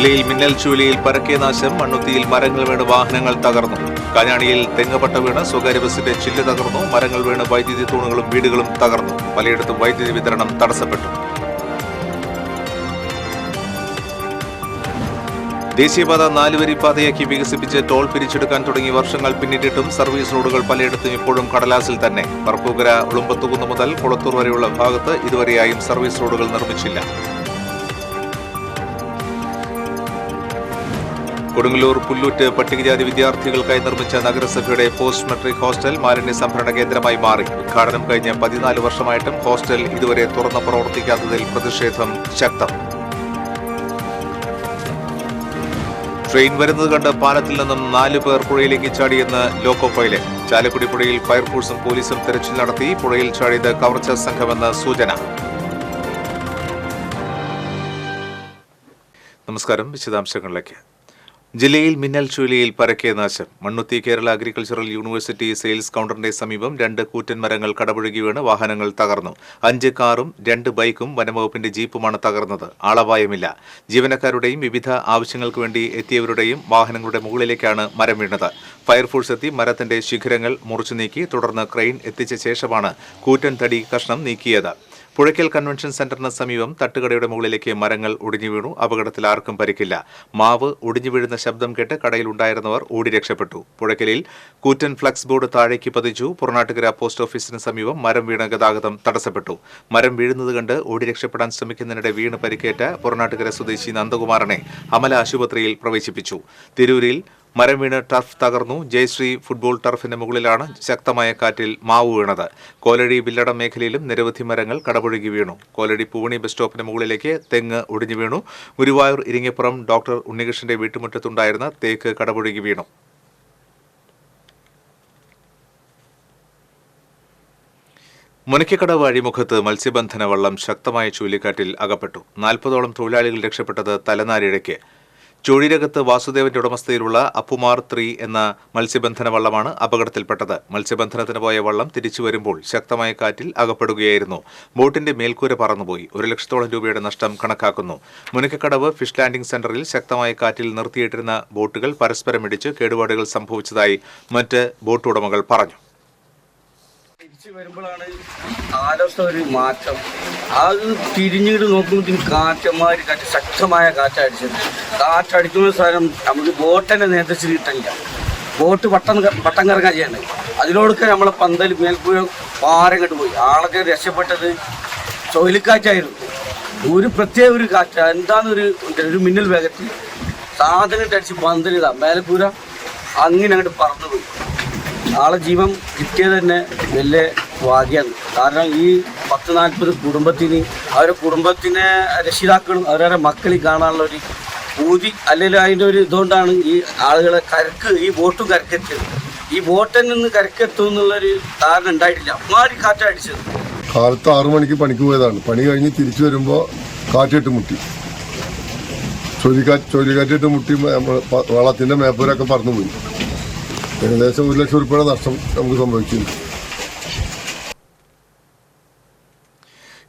ജില്ലയിൽ മിന്നൽ ചുഴലിയിൽ പരക്കെ നാശം. മണ്ണുത്തിയിൽ മരങ്ങൾ വീണ് വാഹനങ്ങൾ തകർന്നു. കാഞ്ഞാണിയിൽ തെങ്ങുപട്ട വീണ് സ്വകാര്യ ബസിന്റെ ചില്ല് തകർന്നു. മരങ്ങൾ വീണ് വൈദ്യുതി തൂണുകളും വീടുകളും തകർന്നു. പലയിടത്തും വൈദ്യുതി വിതരണം തടസ്സപ്പെട്ടു. ദേശീയപാത 4 വരി പാതയാക്കി വികസിപ്പിച്ച് ടോൾ പിരിച്ചെടുക്കാൻ തുടങ്ങി വർഷങ്ങൾ പിന്നിട്ടിട്ടും സർവീസ് റോഡുകൾ പലയിടത്തും ഇപ്പോഴും കടലാസിൽ തന്നെ. പറപ്പൂക്കര ഉളുമ്പത്തുകുന്ന് മുതൽ കുളത്തൂർ വരെയുള്ള ഭാഗത്ത് ഇതുവരെയായും സർവീസ് റോഡുകൾ നിർമ്മിച്ചില്ല. കൊടുങ്ങല്ലൂർ പുല്ലൂറ്റ് പട്ടികജാതി വിദ്യാർത്ഥികൾക്കായി നിർമ്മിച്ച നഗരസഭയുടെ പോസ്റ്റ് മെട്രിക് ഹോസ്റ്റൽ മാലിന്യ സംഭരണ കേന്ദ്രമായി മാറി. ഉദ്ഘാടനം കഴിഞ്ഞ 14 വർഷമായിട്ടും ഹോസ്റ്റൽ ഇതുവരെ തുറന്ന് പ്രവർത്തിക്കാത്തതിൽ പ്രതിഷേധം ശക്തം. ട്രെയിൻ വരുന്നത് കണ്ട് പാലത്തിൽ നിന്നും 4 പേർ പുഴയിലേക്ക് ചാടിയെന്ന് ലോക്കോ പൈലറ്റ്. ചാലക്കുടി പുഴയിൽ ഫയർഫോഴ്സും പോലീസും തെരച്ചിൽ നടത്തി. പുഴയിൽ ചാടിയത് കവർച്ചാ സംഘമെന്ന് സൂചന. നമസ്കാരം. വിശദാംശങ്ങളിലേക്ക്. ജില്ലയിൽ മിന്നൽ ചുഴലിയിൽ പരക്കെ നാശം. Mannuthy Kerala agricultural university sales കൌണ്ടറിന്റെ സമീപം 2 കൂറ്റൻ മരങ്ങൾ കടപുഴകി വീണ് വാഹനങ്ങൾ തകർന്നു. 5 കാറും 2 ബൈക്കും വനംവകുപ്പിന്റെ ജീപ്പുമാണ് തകർന്നത്. ആളപായമില്ല. ജീവനക്കാരുടെയും വിവിധ ആവശ്യങ്ങൾക്ക് വേണ്ടി എത്തിയവരുടെയും വാഹനങ്ങളുടെ മുകളിലേക്കാണ് മരം വീണത്. ഫയർഫോഴ്സ് എത്തി മരത്തിന്റെ ശിഖരങ്ങൾ മുറിച്ചു നീക്കി. തുടർന്ന് ക്രെയിൻ എത്തിച്ച ശേഷമാണ് കൂറ്റൻ തടി കഷ്ണം നീക്കിയത്. പുഴയ്ക്കൽ കൺവെൻഷൻ സെന്ററിന് സമീപം തട്ടുകടയുടെ മുകളിലേക്ക് മരങ്ങൾ ഒടിഞ്ഞു വീണു. അപകടത്തിൽ ആർക്കും പരിക്കില്ല. മാവ് ഒടിഞ്ഞു വീഴുന്ന ശബ്ദം കേട്ട് കടയിലുണ്ടായിരുന്നവർ ഓടി രക്ഷപ്പെട്ടു. പുഴയ്ക്കലിൽ കൂറ്റൻ ഫ്ലക്സ് ബോർഡ് താഴേക്ക് പതിച്ചു. പുറനാട്ടുകര പോസ്റ്റ് ഓഫീസിന് സമീപം മരം വീണ് ഗതാഗതം തടസ്സപ്പെട്ടു. മരം വീഴുന്നത് കണ്ട് ഓടി രക്ഷപ്പെടാൻ ശ്രമിക്കുന്നതിനിടെ വീണ് പരിക്കേറ്റ പുറനാട്ടുകര സ്വദേശി നന്ദകുമാറിനെ അമല ആശുപത്രിയിൽ പ്രവേശിപ്പിച്ചു. തിരൂരിൽ മരം വീണ് ടർഫ് തകർന്നു. ജയശ്രീ ഫുട്ബോൾ ടർഫിന് മുകളിലാണ് ശക്തമായ കാറ്റിൽ മാവ് വീണത്. കോലടി വില്ലടം മേഖലയിലും നിരവധി മരങ്ങൾ കടപുഴകി വീണു. കോലടി പൂവണി ബസ് സ്റ്റോപ്പിന് മുകളിലേക്ക് തെങ്ങ് ഒടിഞ്ഞു വീണു. ഗുരുവായൂർ ഇരിങ്ങപ്പുറം ഡോക്ടർ ഉണ്ണികൃഷ്ണന്റെ വീട്ടുമുറ്റത്തുണ്ടായിരുന്ന തേക്ക് കടപുഴകി വീണു. മുനയ്ക്കക്കടവ് അഴിമുഖത്ത് മത്സ്യബന്ധന വള്ളം ശക്തമായ ചുഴലിക്കാറ്റിൽ അകപ്പെട്ടു. 40ഓളം തൊഴിലാളികൾ രക്ഷപ്പെട്ടത് തലനാരിഴയ്ക്ക്. ചുഴിരകത്ത് വാസുദേവന്റെ ഉടമസ്ഥയിലുള്ള അപ്പുമാർ 3 എന്ന മത്സ്യബന്ധന വള്ളമാണ് അപകടത്തിൽപ്പെട്ടത്. മത്സ്യബന്ധനത്തിന് പോയ വള്ളം തിരിച്ചു വരുമ്പോൾ ശക്തമായ കാറ്റിൽ അകപ്പെടുകയായിരുന്നു. ബോട്ടിന്റെ മേൽക്കൂര പറന്നുപോയി. 1 ലക്ഷത്തോളം രൂപയുടെ നഷ്ടം കണക്കാക്കുന്നു. മുനയ്ക്കക്കടവ് ഫിഷ് ലാൻഡിംഗ് സെന്ററിൽ ശക്തമായ കാറ്റിൽ നിർത്തിയിട്ടിരുന്ന ബോട്ടുകൾ പരസ്പരം ഇടിച്ച് കേടുപാടുകൾ സംഭവിച്ചതായി മറ്റ് ബോട്ട് ഉടമകൾ പറഞ്ഞു. വരുമ്പോഴാണ് കാലാവസ്ഥ ഒരു മാറ്റം. അത് തിരിഞ്ഞിട്ട് നോക്കുമ്പോൾ കാറ്റന്മാര് കാറ്റ് ശക്തമായ കാറ്റടിച്ചത്. കാറ്റടിക്കുന്ന സ്ഥലം നമുക്ക് ബോട്ടിനെ നേതൃത്വം കിട്ടില്ല. ബോട്ട് വട്ടം കറങ്ങാൻ ചെയ്യണ്ടേ. അതിനോടൊക്കെ നമ്മളെ പന്തൽ മേൽപ്പുഴ പാറം കെട്ട് പോയി. ആളൊക്കെ രക്ഷപ്പെട്ടത് ചുഴലിക്കാറ്റായിരുന്നു. ഒരു പ്രത്യേക ഒരു കാറ്റ്. എന്താന്നൊരു മിന്നൽ വേഗത്തിൽ സാധനം അടിച്ച് പന്തലിതാ മേൽപ്പുര അങ്ങനെ അങ്ങോട്ട് പറന്നുപോയി. ആളെ ജീവൻ കിട്ടിയത് തന്നെ വലിയ ഭാഗ്യമാണ്. കാരണം ഈ 10-40 കുടുംബത്തിന് അവരുടെ കുടുംബത്തിനെ രക്ഷിതാക്കളും അവരുടെ മക്കളെ കാണാനുള്ള ഒരു പൂതി അല്ലെങ്കിൽ അതിൻ്റെ ഒരു ഇതുകൊണ്ടാണ് ഈ ആളുകളെ ഈ ബോട്ടും കരക്കെത്തിയത്. ഈ ബോട്ടിൽ നിന്ന് കരക്കെത്തും എന്നുള്ളൊരു ധാരണ ഉണ്ടായിട്ടില്ല. അമ്മാരി കാറ്റടിച്ചത്. കാലത്ത് 6 മണിക്ക് പണിക്ക് പോയതാണ്. പണി കഴിഞ്ഞ് തിരിച്ചു വരുമ്പോൾ കാറ്റിട്ട് മുട്ടി. ചുഴലിക്കാറ്റിട്ട് മുട്ടി വള്ളത്തിന്റെ മേപ്പൂരൊക്കെ പറന്നുപോയി. ഏകദേശം 1 ലക്ഷം രൂപയുടെ നഷ്ടം നമുക്ക് സംഭവിച്ചിട്ടുണ്ട്.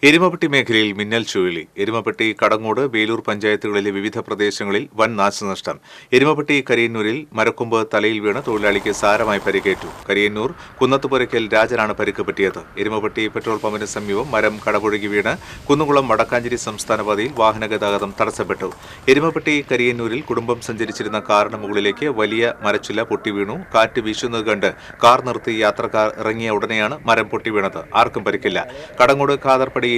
എരുമപ്പെട്ടി മേഖലയിൽ മിന്നൽ ചുഴലി. എരുമപ്പെട്ടി, കടങ്ങോട്, വേലൂർ പഞ്ചായത്തുകളിലെ വിവിധ പ്രദേശങ്ങളിൽ വൻ നാശനഷ്ടം. എരുമപ്പെട്ടി കരിയന്നൂരിൽ മരക്കൊമ്പ് തലയിൽ വീണ് തൊഴിലാളിക്ക് സാരമായി പരിക്കേറ്റു. കരിയന്നൂർ കുന്നത്തുപുരയ്ക്കൽ രാജനാണ് പരിക്ക് പറ്റിയത്. എരുമപ്പെട്ടി പെട്രോൾ പമ്പിന് സമീപം മരം കടപുഴകി വീണ് കുന്നുകുളം വടക്കാഞ്ചേരി സംസ്ഥാന പാതയിൽ വാഹന ഗതാഗതം തടസ്സപ്പെട്ടു. എരുമപ്പെട്ടി കരിയന്നൂരിൽ കുടുംബം സഞ്ചരിച്ചിരുന്ന കാറിന് മുകളിലേക്ക് വലിയ മരച്ചില പൊട്ടി വീണു. കാറ്റ് വീശുന്നത് കണ്ട് കാർ നിർത്തി യാത്രക്കാർ ഇറങ്ങിയ ഉടനെയാണ് മരം പൊട്ടി വീണത്. ആർക്കും പരിക്കില്ല. കടങ്ങോട് ഖാദർപടി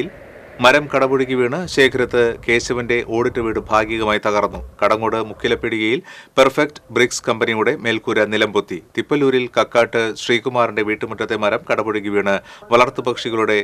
മരം കടപുഴകി വീണ് ശേഖരത്ത് കേശവന്റെ ഓടിട്ട വീട് ഭാഗികമായി തകർന്നു. കടങ്ങോട് മുക്കിലപ്പിടികയിൽ പെർഫെക്റ്റ് ബ്രിക്സ് കമ്പനിയുടെ മേൽക്കൂര നിലംപൊത്തി. തിപ്പല്ലൂരിൽ കക്കാട്ട് ശ്രീകുമാറിന്റെ വീട്ടുമുറ്റത്തെ മരം കടപുഴകി വീണ് വളർത്തുപക്ഷികളുടെ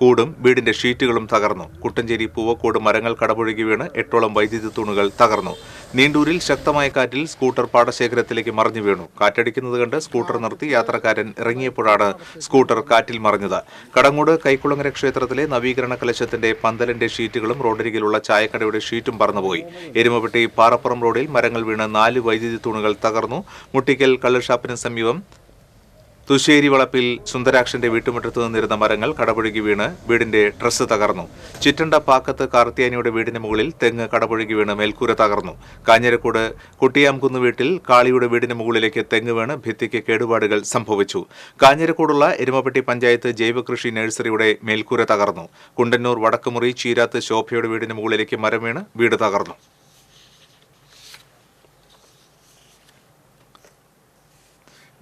കൂടും വീടിന്റെ ഷീറ്റുകളും തകർന്നു. കുട്ടഞ്ചേരി പൂവക്കോട് മരങ്ങൾ കടപുഴകി വീണ് 8ഓളം വൈദ്യുതി തൂണുകൾ തകർന്നു. നീണ്ടൂരിൽ ശക്തമായ കാറ്റിൽ സ്കൂട്ടർ പാടശേഖരത്തിലേക്ക് മറിഞ്ഞു വീണു. കാറ്റടിക്കുന്നത് കണ്ട് സ്കൂട്ടർ നിർത്തി യാത്രക്കാരൻ ഇറങ്ങിയപ്പോഴാണ് സ്കൂട്ടർ കാറ്റിൽ മറിഞ്ഞത്. കടങ്ങോട് കൈക്കുളങ്ങര ക്ഷേത്രത്തിലെ നവീകരണ കലശത്തിന്റെ പന്തലിന്റെ ഷീറ്റുകളും റോഡരികിലുള്ള ചായക്കടയുടെ ഷീറ്റും പറന്നുപോയി. എരുമപ്പെട്ടി പാറപ്പുറം റോഡിൽ മരങ്ങൾ വീണ് 4 വൈദ്യുതി തൂണുകൾ തകർന്നു. മുട്ടിക്കൽ കള്ളുഷാപ്പിന് സമീപം തുശ്ശേരി വളപ്പിൽ സുന്ദരാക്ഷന്റെ വീട്ടുമുറ്റത്ത് നിന്നിരുന്ന മരങ്ങൾ കടപുഴകി വീണ് വീടിന്റെ ട്രസ് തകർന്നു. ചിറ്റണ്ട പാക്കത്ത് കാർത്തിയാനിയുടെ വീടിന് മുകളിൽ തെങ്ങ് കടപുഴകി വീണ് മേൽക്കൂര തകർന്നു. കാഞ്ഞിരക്കോട് കുട്ടിയാംകുന്ന് വീട്ടിൽ കാളിയുടെ വീടിന് മുകളിലേക്ക് തെങ്ങ് വീണ് ഭിത്തിക്ക് കേടുപാടുകൾ സംഭവിച്ചു. കാഞ്ഞിരക്കോടുള്ള എരുമപ്പെട്ടി പഞ്ചായത്ത് ജൈവകൃഷി നഴ്സറിയുടെ മേൽക്കൂര തകർന്നു. കുണ്ടന്നൂർ വടക്കുമുറി ചീരാത്ത് ശോഭയുടെ വീടിന് മുകളിലേക്ക് മരം വീണ് വീട് തകർന്നു.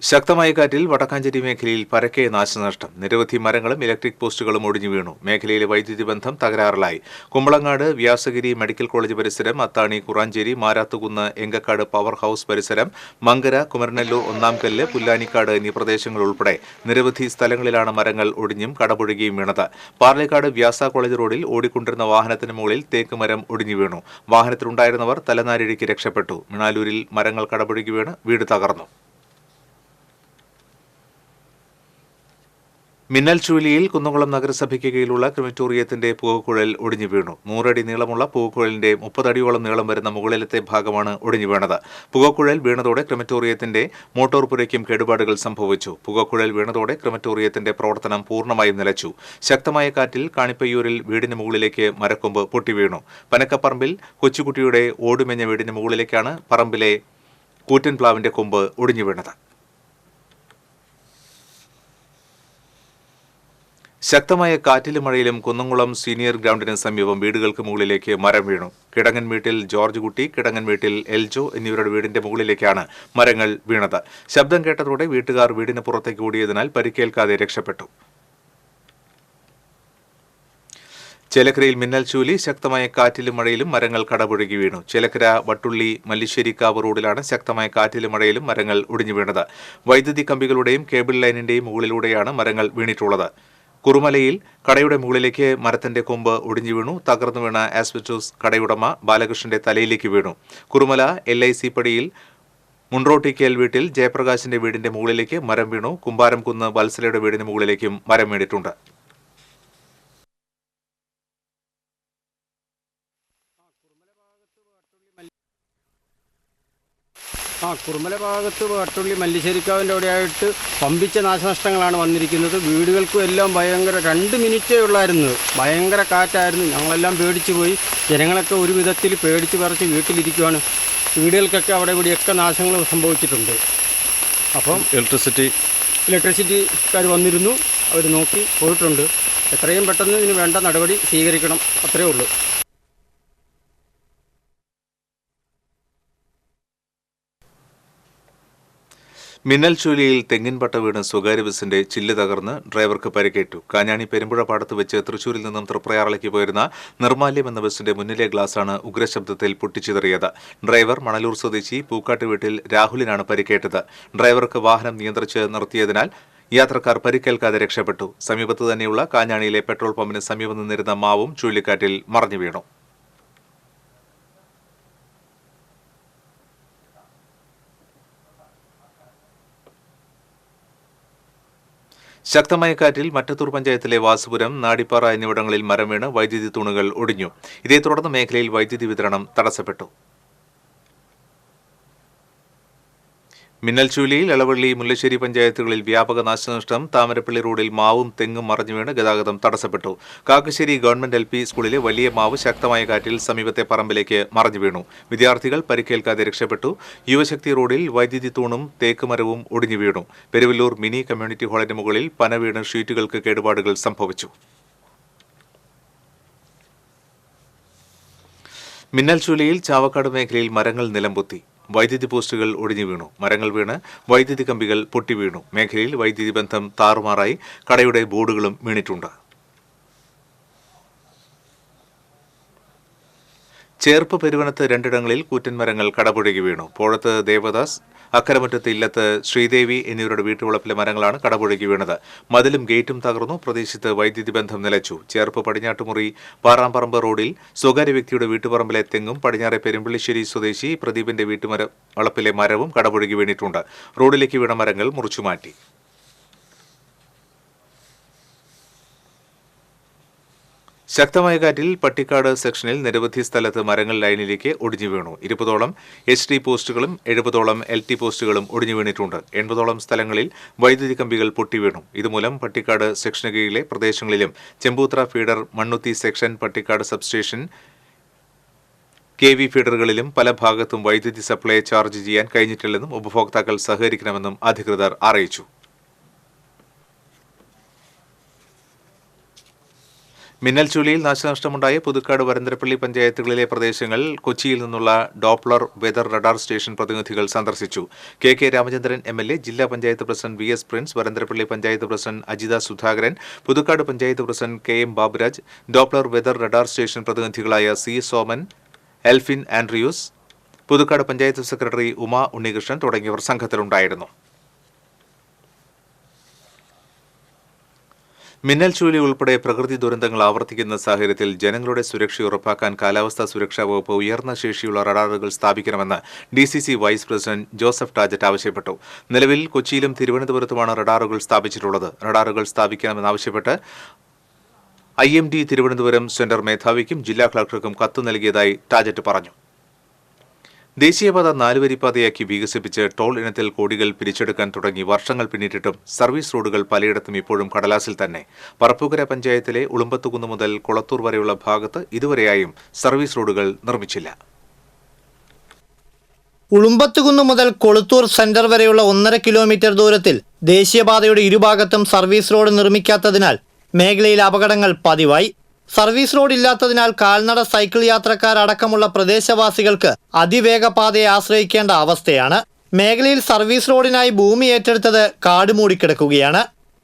ശക്തമായ കാറ്റിൽ വടക്കാഞ്ചേരി മേഖലയിൽ പരക്കെ നാശനഷ്ടം. നിരവധി മരങ്ങളും ഇലക്ട്രിക് പോസ്റ്റുകളും ഒടിഞ്ഞു വീണു. മേഖലയിലെ വൈദ്യുതി ബന്ധം തകരാറിലായി. കുമ്പളങ്ങാട് വ്യാസഗിരി മെഡിക്കൽ കോളേജ് പരിസരം, അത്താണി കുറാഞ്ചേരി മാരാത്തുകുന്ന് എങ്കക്കാട് പവർ ഹൌസ് പരിസരം, മങ്കര കുമരനെല്ലൂർ ഒന്നാംകല്ല് പുല്ലാനിക്കാട് എന്നീ പ്രദേശങ്ങൾ ഉൾപ്പെടെ നിരവധി സ്ഥലങ്ങളിലാണ് മരങ്ങൾ ഒടിഞ്ഞും കടപുഴകിയും വീണത്. പാർലേക്കാട് വ്യാസ കോളേജ് റോഡിൽ ഓടിക്കൊണ്ടിരുന്ന വാഹനത്തിന് മുകളിൽ തേക്ക് മരം ഒടിഞ്ഞു വീണു. വാഹനത്തിലുണ്ടായിരുന്നവർ തലനാരിഴയ്ക്ക് രക്ഷപ്പെട്ടു. മിണാലൂരിൽ മരങ്ങൾ കടപുഴകി വീണ് വീട് തകർന്നു. മിന്നൽ ചുഴലിയിൽ കുന്നംകുളം നഗരസഭയ്ക്ക് കീഴിലുള്ള ക്രിമറ്റോറിയത്തിന്റെ പുകക്കുഴൽ ഒടിഞ്ഞു വീണു. 100 അടി നീളമുള്ള പുകക്കുഴലിന്റെ 30 അടിയോളം നീളം വരുന്ന മുകളിലത്തെ ഭാഗമാണ് ഒടിഞ്ഞു വീണത്. പുകക്കുഴൽ വീണതോടെ ക്രിമറ്റോറിയത്തിന്റെ മോട്ടോർ പുരയ്ക്കും കേടുപാടുകൾ സംഭവിച്ചു. പുകക്കുഴൽ വീണതോടെ ക്രിമറ്റോറിയത്തിന്റെ പ്രവർത്തനം പൂർണ്ണമായും നിലച്ചു. ശക്തമായ കാറ്റിൽ കാണിപ്പയ്യൂരിൽ വീടിന് മുകളിലേക്ക് മരക്കൊമ്പ് പൊട്ടിവീണു. പനക്കപ്പറമ്പിൽ കൊച്ചുകുട്ടിയുടെ ഓടുമെഞ്ഞ വീടിന് മുകളിലേക്കാണ് പറമ്പിലെ കൂറ്റൻ പ്ലാവിന്റെ കൊമ്പ് ഒടിഞ്ഞു വീണത്. ശക്തമായ കാറ്റിലും മഴയിലും കുന്നംകുളം സീനിയർ ഗ്രൗണ്ടിന് സമീപം വീടുകൾക്ക് മുകളിലേക്ക് മരം വീണു. കിടങ്ങൻ വീട്ടിൽ ജോർജ് കുട്ടി, കിടങ്ങൻ വീട്ടിൽ എൽജോ എന്നിവരുടെ വീടിന്റെ മുകളിലേക്കാണ് മരങ്ങൾ വീണത്. ശബ്ദം കേട്ടതോടെ വീട്ടുകാർ വീടിന് പുറത്തേക്ക് ഓടിയതിനാൽ പരിക്കേൽക്കാതെ രക്ഷപ്പെട്ടു. ചേലക്കരയിൽ മിന്നൽ ചൂലി. ശക്തമായ കാറ്റിലും മഴയിലും മരങ്ങൾ കടപുഴകി വീണു. ചേലക്കര വട്ടുള്ളി മല്ലിശ്ശേരിക്കാവ് റോഡിലാണ് ശക്തമായ കാറ്റിലും മഴയിലും മരങ്ങൾ ഒടിഞ്ഞു വീണത്. വൈദ്യുതി കമ്പികളുടെയും കേബിൾ ലൈനിന്റെയും മുകളിലൂടെയാണ് മരങ്ങൾ വീണിട്ടുള്ളത്. കുറുമലയിൽ കടയുടെ മുകളിലേക്ക് മരത്തിന്റെ കൊമ്പ് ഒടിഞ്ഞു വീണു. തകർന്നു വീണ ആസ്ബസ്റ്റോസ് കടയുടമ ബാലകൃഷ്ണന്റെ തലയിലേക്ക് വീണു. കുറുമല LIC പടിയിൽ മുൺറോട്ടിക്കൽ വീട്ടിൽ ജയപ്രകാശിന്റെ വീടിന്റെ മുകളിലേക്ക് മരം വീണു. കുമ്പാരം കുന്ന് വത്സലയുടെ വീടിന് മുകളിലേക്കും മരം വീണിട്ടുണ്ട്. കുറുമല ഭാഗത്ത് വട്ടുള്ളി മല്ലിശ്ശേരിക്കാവിൻ്റെ അവിടെയായിട്ട് പമ്പിച്ച നാശനഷ്ടങ്ങളാണ് വന്നിരിക്കുന്നത്. വീടുകൾക്കും എല്ലാം ഭയങ്കര 2 മിനിറ്റേ ഉള്ളായിരുന്നു. ഭയങ്കര കാറ്റായിരുന്നു. ഞങ്ങളെല്ലാം പേടിച്ചു പോയി. ജനങ്ങളൊക്കെ ഒരു വിധത്തിൽ പേടിച്ച് പറിച്ച് വീട്ടിലിരിക്കുവാണ്. വീടുകൾക്കൊക്കെ അവിടെ ഇവിടെയൊക്കെ നാശങ്ങൾ സംഭവിച്ചിട്ടുണ്ട്. അപ്പം ഇലക്ട്രിസിറ്റിക്കാർ വന്നിരുന്നു. അവർ നോക്കി പോയിട്ടുണ്ട്. എത്രയും പെട്ടെന്ന് ഇതിന് വേണ്ട നടപടി സ്വീകരിക്കണം. അത്രയേ ഉള്ളൂ. മിന്നൽ ചുഴലിയിൽ തെങ്ങിൻപട്ട വീണ് സ്വകാര്യ ബസിന്റെ ചില്ല് തകർന്ന് ഡ്രൈവർക്ക് പരിക്കേറ്റു. കാഞ്ഞാണി പെരുമ്പുഴ പാടത്ത് വെച്ച് തൃശൂരിൽ നിന്നും തൃപ്രയാറിലേക്ക് പോയിരുന്ന നിർമാല്യം എന്ന ബസിന്റെ മുന്നിലെ ഗ്ലാസാണ് ഉഗ്രശബ്ദത്തിൽ പൊട്ടിച്ചിതറിയത്. ഡ്രൈവർ മണലൂർ സ്വദേശി പൂക്കാട്ട് വീട്ടിൽ രാഹുലിനാണ് പരിക്കേറ്റത്. ഡ്രൈവർക്ക് വാഹനം നിയന്ത്രിച്ച് നിർത്തിയതിനാൽ യാത്രക്കാർ പരിക്കേൽക്കാതെ രക്ഷപ്പെട്ടു. സമീപത്ത് തന്നെയുള്ള കാഞ്ഞാണിയിലെ പെട്രോൾ പമ്പിന് സമീപം നിന്നിരുന്ന മാവും ചുഴലിക്കാറ്റിൽ മറിഞ്ഞു വീണു. ശക്തമായ കാറ്റിൽ മറ്റത്തൂർ പഞ്ചായത്തിലെ വാസുപുരം, നാടിപ്പാറ എന്നിവിടങ്ങളിൽ മരം വീണ് വൈദ്യുതി തൂണുകൾ ഒടിഞ്ഞു. ഇതേ തുടർന്ന് മേഖലയിൽ വൈദ്യുതി വിതരണം തടസ്സപ്പെട്ടു. മിന്നൽ ചുഴലിയിൽ എളവള്ളി, മുല്ലശ്ശേരി പഞ്ചായത്തുകളിൽ വ്യാപക നാശനഷ്ടം. താമരപ്പള്ളി റോഡിൽ മാവും തെങ്ങും മറിഞ്ഞു വീണ് ഗതാഗതം തടസ്സപ്പെട്ടു. കാക്കശ്ശേരി ഗവൺമെന്റ് LP സ്കൂളിലെ വലിയ മാവ് ശക്തമായ കാറ്റിൽ സമീപത്തെ പറമ്പിലേക്ക് മറിഞ്ഞു വീണു. വിദ്യാർത്ഥികൾ പരിക്കേൽക്കാതെ രക്ഷപ്പെട്ടു. യുവശക്തി റോഡിൽ വൈദ്യുതി തൂണും തേക്ക് മരവും ഒടിഞ്ഞു വീണു. പെരുവല്ലൂർ മിനി കമ്മ്യൂണിറ്റി ഹാളിന് മുകളിൽ പന വീണ് ഷീറ്റുകൾക്ക് കേടുപാടുകൾ സംഭവിച്ചു. മിന്നൽ ചുഴലിയിൽ ചാവക്കാട് മേഖലയിൽ മരങ്ങൾ നിലംപൊത്തി. വൈദ്യുതി പോസ്റ്റുകൾ ഒടിഞ്ഞു വീണു. മരങ്ങൾ വീണ് വൈദ്യുതി കമ്പികൾ പൊട്ടിവീണു. മേഖലയിൽ വൈദ്യുതി ബന്ധം താറുമാറായി. കടയുടെ ബോർഡുകളും വീണിട്ടുണ്ട്. ചേർപ്പ് പെരുവനത്ത് 2 ഇടങ്ങളിൽ കൂറ്റൻ മരങ്ങൾ കടപുഴകി വീണു. പോഴത്ത് ദേവദാസ്, അക്കരമുറ്റത്ത് ഇല്ലത്ത് ശ്രീദേവി എന്നിവരുടെ വീട്ടുവളപ്പിലെ മരങ്ങളാണ് കടപുഴകി വീണത്. മതിലും ഗേറ്റും തകർന്നു. പ്രദേശത്ത് വൈദ്യുതി ബന്ധം നിലച്ചു. ചേർപ്പ് പടിഞ്ഞാട്ടുമുറി പാറാമ്പറമ്പ് റോഡിൽ സ്വകാര്യ വ്യക്തിയുടെ വീട്ടുപറമ്പിലെ തെങ്ങും പടിഞ്ഞാറെ പെരുമ്പള്ളിശ്ശേരി സ്വദേശി പ്രദീപിന്റെ വളപ്പിലെ മരവും കടപുഴകി വീണിട്ടുണ്ട്. റോഡിലേക്ക് വീണ മരങ്ങൾ മുറിച്ചുമാറ്റി. ശക്തമായ കാറ്റിൽ പട്ടിക്കാട് സെക്ഷനിൽ നിരവധി സ്ഥലത്ത് മരങ്ങൾ ലൈനിലേക്ക് ഒടിഞ്ഞു വീണു. 20ഓളം HD പോസ്റ്റുകളും 70ഓളം LT പോസ്റ്റുകളും ഒടിഞ്ഞു വീണിട്ടുണ്ട്. 80ഓളം സ്ഥലങ്ങളിൽ വൈദ്യുതി കമ്പികൾ പൊട്ടിവീണു. ഇതുമൂലം പട്ടിക്കാട് സെക്ഷന് കീഴിലെ പ്രദേശങ്ങളിലും Chembuthra feeder, Mannuthy section, Pattikkad substation, KV ഫീഡറുകളിലും പല ഭാഗത്തും വൈദ്യുതി സപ്ലൈ ചാർജ് ചെയ്യാൻ കഴിഞ്ഞിട്ടില്ലെന്നും ഉപഭോക്താക്കൾ സഹകരിക്കണമെന്നും അധികൃതർ അറിയിച്ചു. മിന്നൽ ചുഴിയിൽ നാശനഷ്ടമുണ്ടായ പുതുക്കാട്, വരന്തരപ്പള്ളി പഞ്ചായത്തുകളിലെ പ്രദേശങ്ങൾ കൊച്ചിയിൽ നിന്നുള്ള ഡോപ്ലർ വെതർ റഡാർ സ്റ്റേഷൻ പ്രതിനിധികൾ സന്ദർശിച്ചു. KK രാമചന്ദ്രൻ MLA, ജില്ലാ panchayat president VS Prince, Varantharappilly panchayat president Ajitha Sudhakaran, Puthukkad panchayat president KM Baburaj, Doppler weather radar station പ്രതിനിധികളായ C Soman, Elfin Andrews, Puthukkad panchayat secretary Uma Unnikrishnan തുടങ്ങിയവർ സംഘത്തിലുണ്ടായിരുന്നു. മിന്നൽ ചുഴലി ഉൾപ്പെടെ പ്രകൃതി ദുരന്തങ്ങൾ ആവർത്തിക്കുന്ന സാഹചര്യത്തിൽ ജനങ്ങളുടെ സുരക്ഷ ഉറപ്പാക്കാൻ കാലാവസ്ഥാ സുരക്ഷാ വകുപ്പ് ഉയർന്ന ശേഷിയുള്ള റഡാറുകൾ സ്ഥാപിക്കണമെന്ന് DCC വൈസ് പ്രസിഡന്റ് ജോസഫ് ടാജറ്റ് ആവശ്യപ്പെട്ടു. നിലവിൽ കൊച്ചിയിലും തിരുവനന്തപുരത്തുമാണ് റഡാറുകൾ സ്ഥാപിച്ചിട്ടുള്ളത്. റഡാറുകൾ സ്ഥാപിക്കണമെന്നാവശ്യപ്പെട്ട് IMD തിരുവനന്തപുരം സെന്റർ മേധാവിക്കും ജില്ലാ കളക്ടർക്കും കത്ത് നൽകിയതായി ടാജറ്റ് പറഞ്ഞു. ദേശീയപാത 4 വരിപ്പാതയാക്കി വികസിപ്പിച്ച് ടോൾ ഇനത്തിൽ കോടികൾ പിരിച്ചെടുക്കാൻ തുടങ്ങി വർഷങ്ങൾ പിന്നിട്ടിട്ടും സർവീസ് റോഡുകൾ പലയിടത്തും ഇപ്പോഴും കടലാസിൽ തന്നെ. പറപ്പൂക്കര പഞ്ചായത്തിലെ ഉളുമ്പത്തുകുന്ന് മുതൽ കൊളത്തൂർ വരെയുള്ള ഭാഗത്ത് ഇതുവരെയായും സർവീസ് റോഡുകൾ നിർമ്മിച്ചില്ല. ഉളുമ്പത്തുകുന്ന് മുതൽ കൊളുത്തൂർ സെന്റർ വരെയുള്ള 1.5 കിലോമീറ്റർ ദൂരത്തിൽ ദേശീയപാതയുടെ ഇരുഭാഗത്തും സർവീസ് റോഡ് നിർമ്മിക്കാത്തതിനാൽ മേഖലയിൽ അപകടങ്ങൾ പതിവായി. സർവീസ് റോഡ് ഇല്ലാത്തതിനാൽ കാൽനട, സൈക്കിൾ യാത്രക്കാരടക്കമുള്ള പ്രദേശവാസികൾക്ക് അതിവേഗ പാതയെ ആശ്രയിക്കേണ്ട അവസ്ഥയാണ്. മേഖലയിൽ സർവീസ് റോഡിനായി ഭൂമി ഏറ്റെടുത്തത് കാട് മൂടിക്കിടക്കുകയാണ്.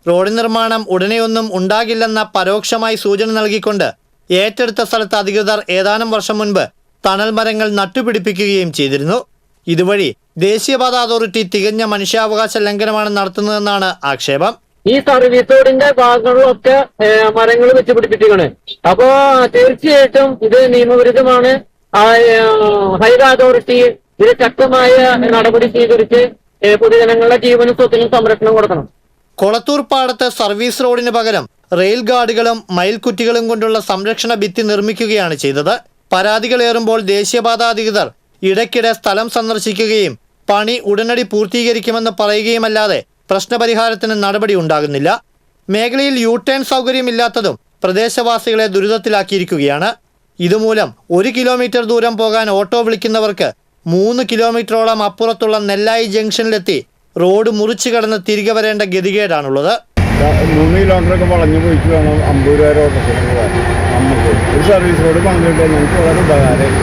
റോഡ് നിർമ്മാണം ഉടനെയൊന്നും ഉണ്ടാകില്ലെന്ന പരോക്ഷമായി സൂചന നൽകിക്കൊണ്ട് ഏറ്റെടുത്ത സ്ഥലത്ത് അധികൃതർ ഏതാനും വർഷം മുൻപ് തണൽ മരങ്ങൾ നട്ടുപിടിപ്പിക്കുകയും ചെയ്തിരുന്നു. ഇതുവഴി ദേശീയപാത അതോറിറ്റി തികഞ്ഞ മനുഷ്യാവകാശ ലംഘനമാണ് നടത്തുന്നതെന്നാണ് ആക്ഷേപം. ഈ സർവീസ് റോഡിന്റെ ഭാഗങ്ങളിലൊക്കെ മരങ്ങൾ വെച്ച് പിടിപ്പിച്ചിരിക്കണ്. അപ്പോ തീർച്ചയായിട്ടും ഇത് നിയമവിരുദ്ധമാണ്. ഹൈവേ അതോറിറ്റി ഇത് ശക്തമായ നടപടി സ്വീകരിച്ച് പൊതുജനങ്ങളുടെ ജീവനും സ്വത്തിനും സംരക്ഷണം കൊടുക്കണം. കൊളത്തൂർ പാടത്ത് സർവീസ് റോഡിന് പകരം റെയിൽ ഗാർഡുകളും മയിൽക്കുറ്റികളും കൊണ്ടുള്ള സംരക്ഷണ ഭിത്തി നിർമ്മിക്കുകയാണ് ചെയ്തത്. പരാതികളേറുമ്പോൾ ദേശീയപാത അധികൃതർ ഇടയ്ക്കിടെ സ്ഥലം സന്ദർശിക്കുകയും പണി ഉടനടി പൂർത്തീകരിക്കുമെന്ന് പറയുകയുമല്ലാതെ പ്രശ്നപരിഹാരത്തിന് നടപടി ഉണ്ടാകുന്നില്ല. മേഖലയിൽ U-ടേൺ സൗകര്യമില്ലാത്തതും പ്രദേശവാസികളെ ദുരിതത്തിലാക്കിയിരിക്കുകയാണ്. ഇതുമൂലം 1 കിലോമീറ്റർ ദൂരം പോകാൻ ഓട്ടോ വിളിക്കുന്നവർക്ക് 3 കിലോമീറ്ററോളം അപ്പുറത്തുള്ള നെല്ലായി ജംഗ്ഷനിലെത്തി റോഡ് മുറിച്ചു കടന്ന് തിരികെ വരേണ്ട ഗതികേടാണുള്ളത്. 3 കിലോമീറ്ററൊക്കെ വളഞ്ഞു പോയിട്ട് വേണം 50 രൂപ ഓട്ടത്തിന് പോകാൻ. നമുക്ക് ഒരു സർവീസ് റോഡ് പങ്കിട്ട് നമുക്ക് വളരെ ഉപകാരം.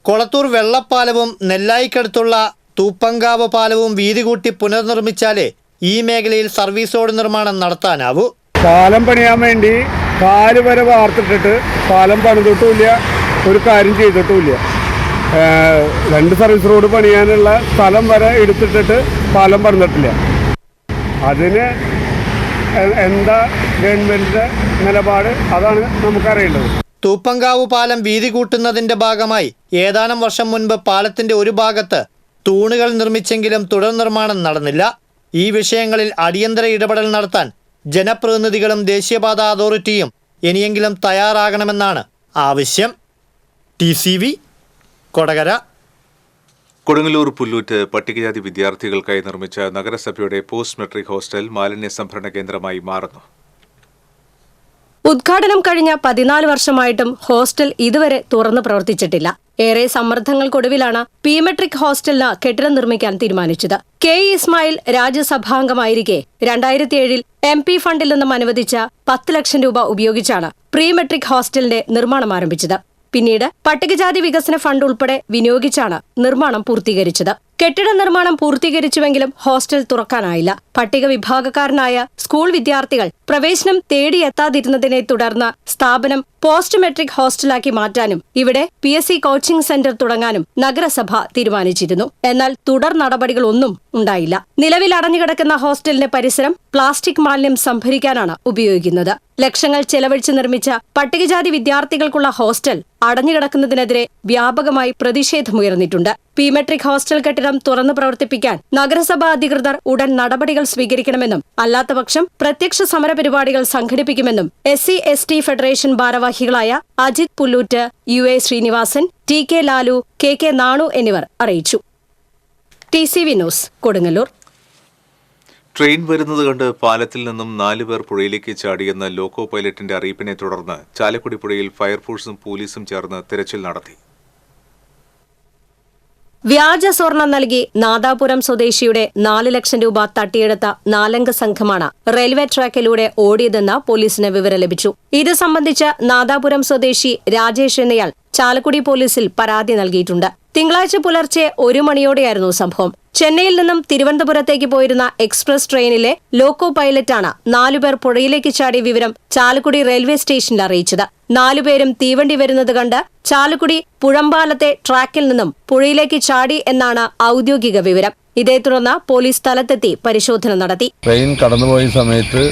കൊളത്തൂർ വെള്ളപ്പാലവും നെല്ലായിക്കടുത്തുള്ള തൂപ്പങ്കാവ് പാലവും വീതി കൂട്ടി പുനർനിർമ്മിച്ചാലേ ഈ മേഖലയിൽ സർവീസ് റോഡ് നിർമ്മാണം നടത്താനാവൂ. പാലം പണിയാൻ വേണ്ടി 4 വരെ വാർത്തിട്ടിട്ട് പാലം പണിതിട്ടുമില്ല, ഒരു കാര്യം ചെയ്തിട്ടുമില്ല. 2 സർവീസ് റോഡ് പണിയാനുള്ള സ്ഥലം വരെ എടുത്തിട്ടിട്ട് പാലം പണിതിട്ടില്ല. അതിന് എന്താ ഗവൺമെന്റിന്റെ നിലപാട്? അതാണ് നമുക്കറിയേണ്ടത്. തൂപ്പങ്കാവ് പാലം വീതി കൂട്ടുന്നതിന്റെ ഭാഗമായി ഏതാനും വർഷം മുൻപ് പാലത്തിന്റെ ഒരു ഭാഗത്ത് തൂണുകൾ നിർമ്മിച്ചെങ്കിലും തുടർ നിർമ്മാണം നടന്നില്ല. ഈ വിഷയങ്ങളിൽ അടിയന്തര ഇടപെടൽ നടത്താൻ ജനപ്രതിനിധികളും ദേശീയപാത അതോറിറ്റിയും ഇനിയെങ്കിലും തയ്യാറാകണമെന്നാണ് ആവശ്യം. TCV കൊടകര. കൊടുങ്ങല്ലൂർ പുല്ലൂറ്റ് പട്ടികജാതി വിദ്യാർത്ഥികൾക്കായി നിർമ്മിച്ച നഗരസഭയുടെ പോസ്റ്റ് മെട്രിക് ഹോസ്റ്റൽ മാലിന്യ സംഭരണ കേന്ദ്രമായി മാറുന്നു. ഉദ്ഘാടനം കഴിഞ്ഞ 14 വർഷമായിട്ടും ഹോസ്റ്റൽ ഇതുവരെ തുറന്നു പ്രവർത്തിച്ചിട്ടില്ല. ഏറെ സമ്മർദ്ദങ്ങൾക്കൊടുവിലാണ് മെട്രിക് ഹോസ്റ്റലിന് കെട്ടിടം നിർമ്മിക്കാൻ തീരുമാനിച്ചത്. K. ഇസ്മായിൽ രാജ്യസഭാംഗമായിരിക്കെ 2007 MP ഫണ്ടിൽ നിന്നും അനുവദിച്ച 10 ലക്ഷം രൂപ ഉപയോഗിച്ചാണ് മെട്രിക് ഹോസ്റ്റലിന്റെ നിർമ്മാണം ആരംഭിച്ചത്. പിന്നീട് പട്ടികജാതി വികസന ഫണ്ട് ഉൾപ്പെടെ വിനിയോഗിച്ചാണ് നിർമ്മാണം പൂർത്തീകരിച്ചത്. കെട്ടിട നിർമ്മാണം പൂർത്തീകരിച്ചുവെങ്കിലും ഹോസ്റ്റൽ തുറക്കാനായില്ല. പട്ടിക വിഭാഗക്കാരനായ സ്കൂൾ വിദ്യാർത്ഥികൾ പ്രവേശനം തേടിയെത്താതിരുന്നതിനെ തുടർന്ന് സ്ഥാപനം പോസ്റ്റ് മെട്രിക് ഹോസ്റ്റലാക്കി മാറ്റാനും ഇവിടെ PSC കോച്ചിംഗ് സെന്റർ തുടങ്ങാനും നഗരസഭ തീരുമാനിച്ചിരുന്നു. എന്നാൽ തുടർ നടപടികളൊന്നും ഉണ്ടായില്ല. നിലവിൽ അടഞ്ഞുകിടക്കുന്ന ഹോസ്റ്റലിന്റെ പരിസരം പ്ലാസ്റ്റിക് മാലിന്യം സംഭരിക്കാനാണ് ഉപയോഗിക്കുന്നത്. ലക്ഷങ്ങൾ ചെലവഴിച്ച് നിർമ്മിച്ച പട്ടികജാതി വിദ്യാർത്ഥികൾക്കുള്ള ഹോസ്റ്റൽ അടഞ്ഞുകിടക്കുന്നതിനെതിരെ വ്യാപകമായി പ്രതിഷേധമുയർന്നിട്ടുണ്ട്. മെട്രിക് ഹോസ്റ്റൽ കെട്ടിടം തുറന്നു പ്രവർത്തിപ്പിക്കാൻ നഗരസഭാ അധികൃതർ ഉടൻ നടപടികൾ സ്വീകരിക്കണമെന്നും അല്ലാത്തപക്ഷം പ്രത്യക്ഷ സമര പരിപാടികൾ സംഘടിപ്പിക്കുമെന്നും SC/ST ഫെഡറേഷൻ ഭാരവാഹികളായ Ajith Pullut, UA Sreenivasan, TK Lalu, KK Nanu എന്നിവർ അറിയിച്ചു. TCV news, Kodungallur. ട്രെയിൻ വരുന്നത് കണ്ട് പാലത്തിൽ നിന്നും 4 പേർ പുഴയിലേക്ക് ചാടിയെന്ന ലോക്കോ പൈലറ്റിന്റെ അറിയിപ്പിനെ തുടർന്ന് ചാലക്കുടി പുഴയിൽ ഫയർഫോഴ്സും പോലീസും ചേർന്ന് തിരച്ചിൽ നടത്തി. വ്യാജ സ്വർണം നൽകി നാദാപുരം സ്വദേശിയുടെ 4 ലക്ഷം രൂപ തട്ടിയെടുത്ത 4-അംഗ സംഘമാണ് റെയിൽവേ ട്രാക്കിലൂടെ ഓടിയതെന്ന് പോലീസിന് വിവരം ലഭിച്ചു. ഇത് സംബന്ധിച്ച് നാദാപുരം സ്വദേശി രാജേഷ് എന്നയാൾ ചാലക്കുടി പോലീസിൽ പരാതി നൽകിയിട്ടുണ്ട്. തിങ്കളാഴ്ച പുലർച്ചെ 1 മണിയോടെയായിരുന്നു സംഭവം. ചെന്നൈയിൽ നിന്നും തിരുവനന്തപുരത്തേക്ക് പോയിരുന്ന എക്സ്പ്രസ് ട്രെയിനിലെ ലോക്കോ പൈലറ്റാണ് 4 പേർ പുഴയിലേക്ക് ചാടിയ വിവരം ചാലക്കുടി റെയിൽവേ സ്റ്റേഷനിൽ അറിയിച്ചത്. 4 പേരും തീവണ്ടി വരുന്നത് കണ്ട് ചാലക്കുടി പുഴമ്പാലത്തെ ട്രാക്കിൽ നിന്നും പുഴയിലേക്ക് ചാടി എന്നാണ് ഔദ്യോഗിക വിവരം. ഇതേ തുടർന്ന് പോലീസ് സ്ഥലത്തെത്തി പരിശോധന നടത്തി. ട്രെയിൻ കടന്നുപോയ സമയത്ത്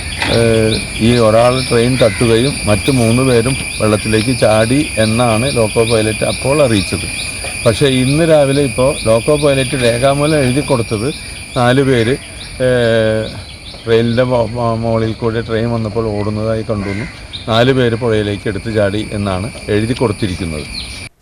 ഈ ഒരാൾ ട്രെയിൻ തട്ടുകയും മറ്റു 3 പേരും വെള്ളത്തിലേക്ക് ചാടി എന്നാണ് ലോക്കോ പൈലറ്റ് അപ്പോൾ അറിയിച്ചത്. പക്ഷേ ഇന്ന് രാവിലെ ഇപ്പോൾ ലോക്കോ പൈലറ്റ് രേഖാമൂലം എഴുതി കൊടുത്തത് 4 പേര് റെയിലിൻ്റെ മുകളിൽ കൂടെ ട്രെയിൻ വന്നപ്പോൾ ഓടുന്നതായി കണ്ടുവന്നു. 4 പേര് പുഴയിലേക്ക് എടുത്തു ചാടി എന്നാണ് എഴുതി കൊടുത്തിരിക്കുന്നത്.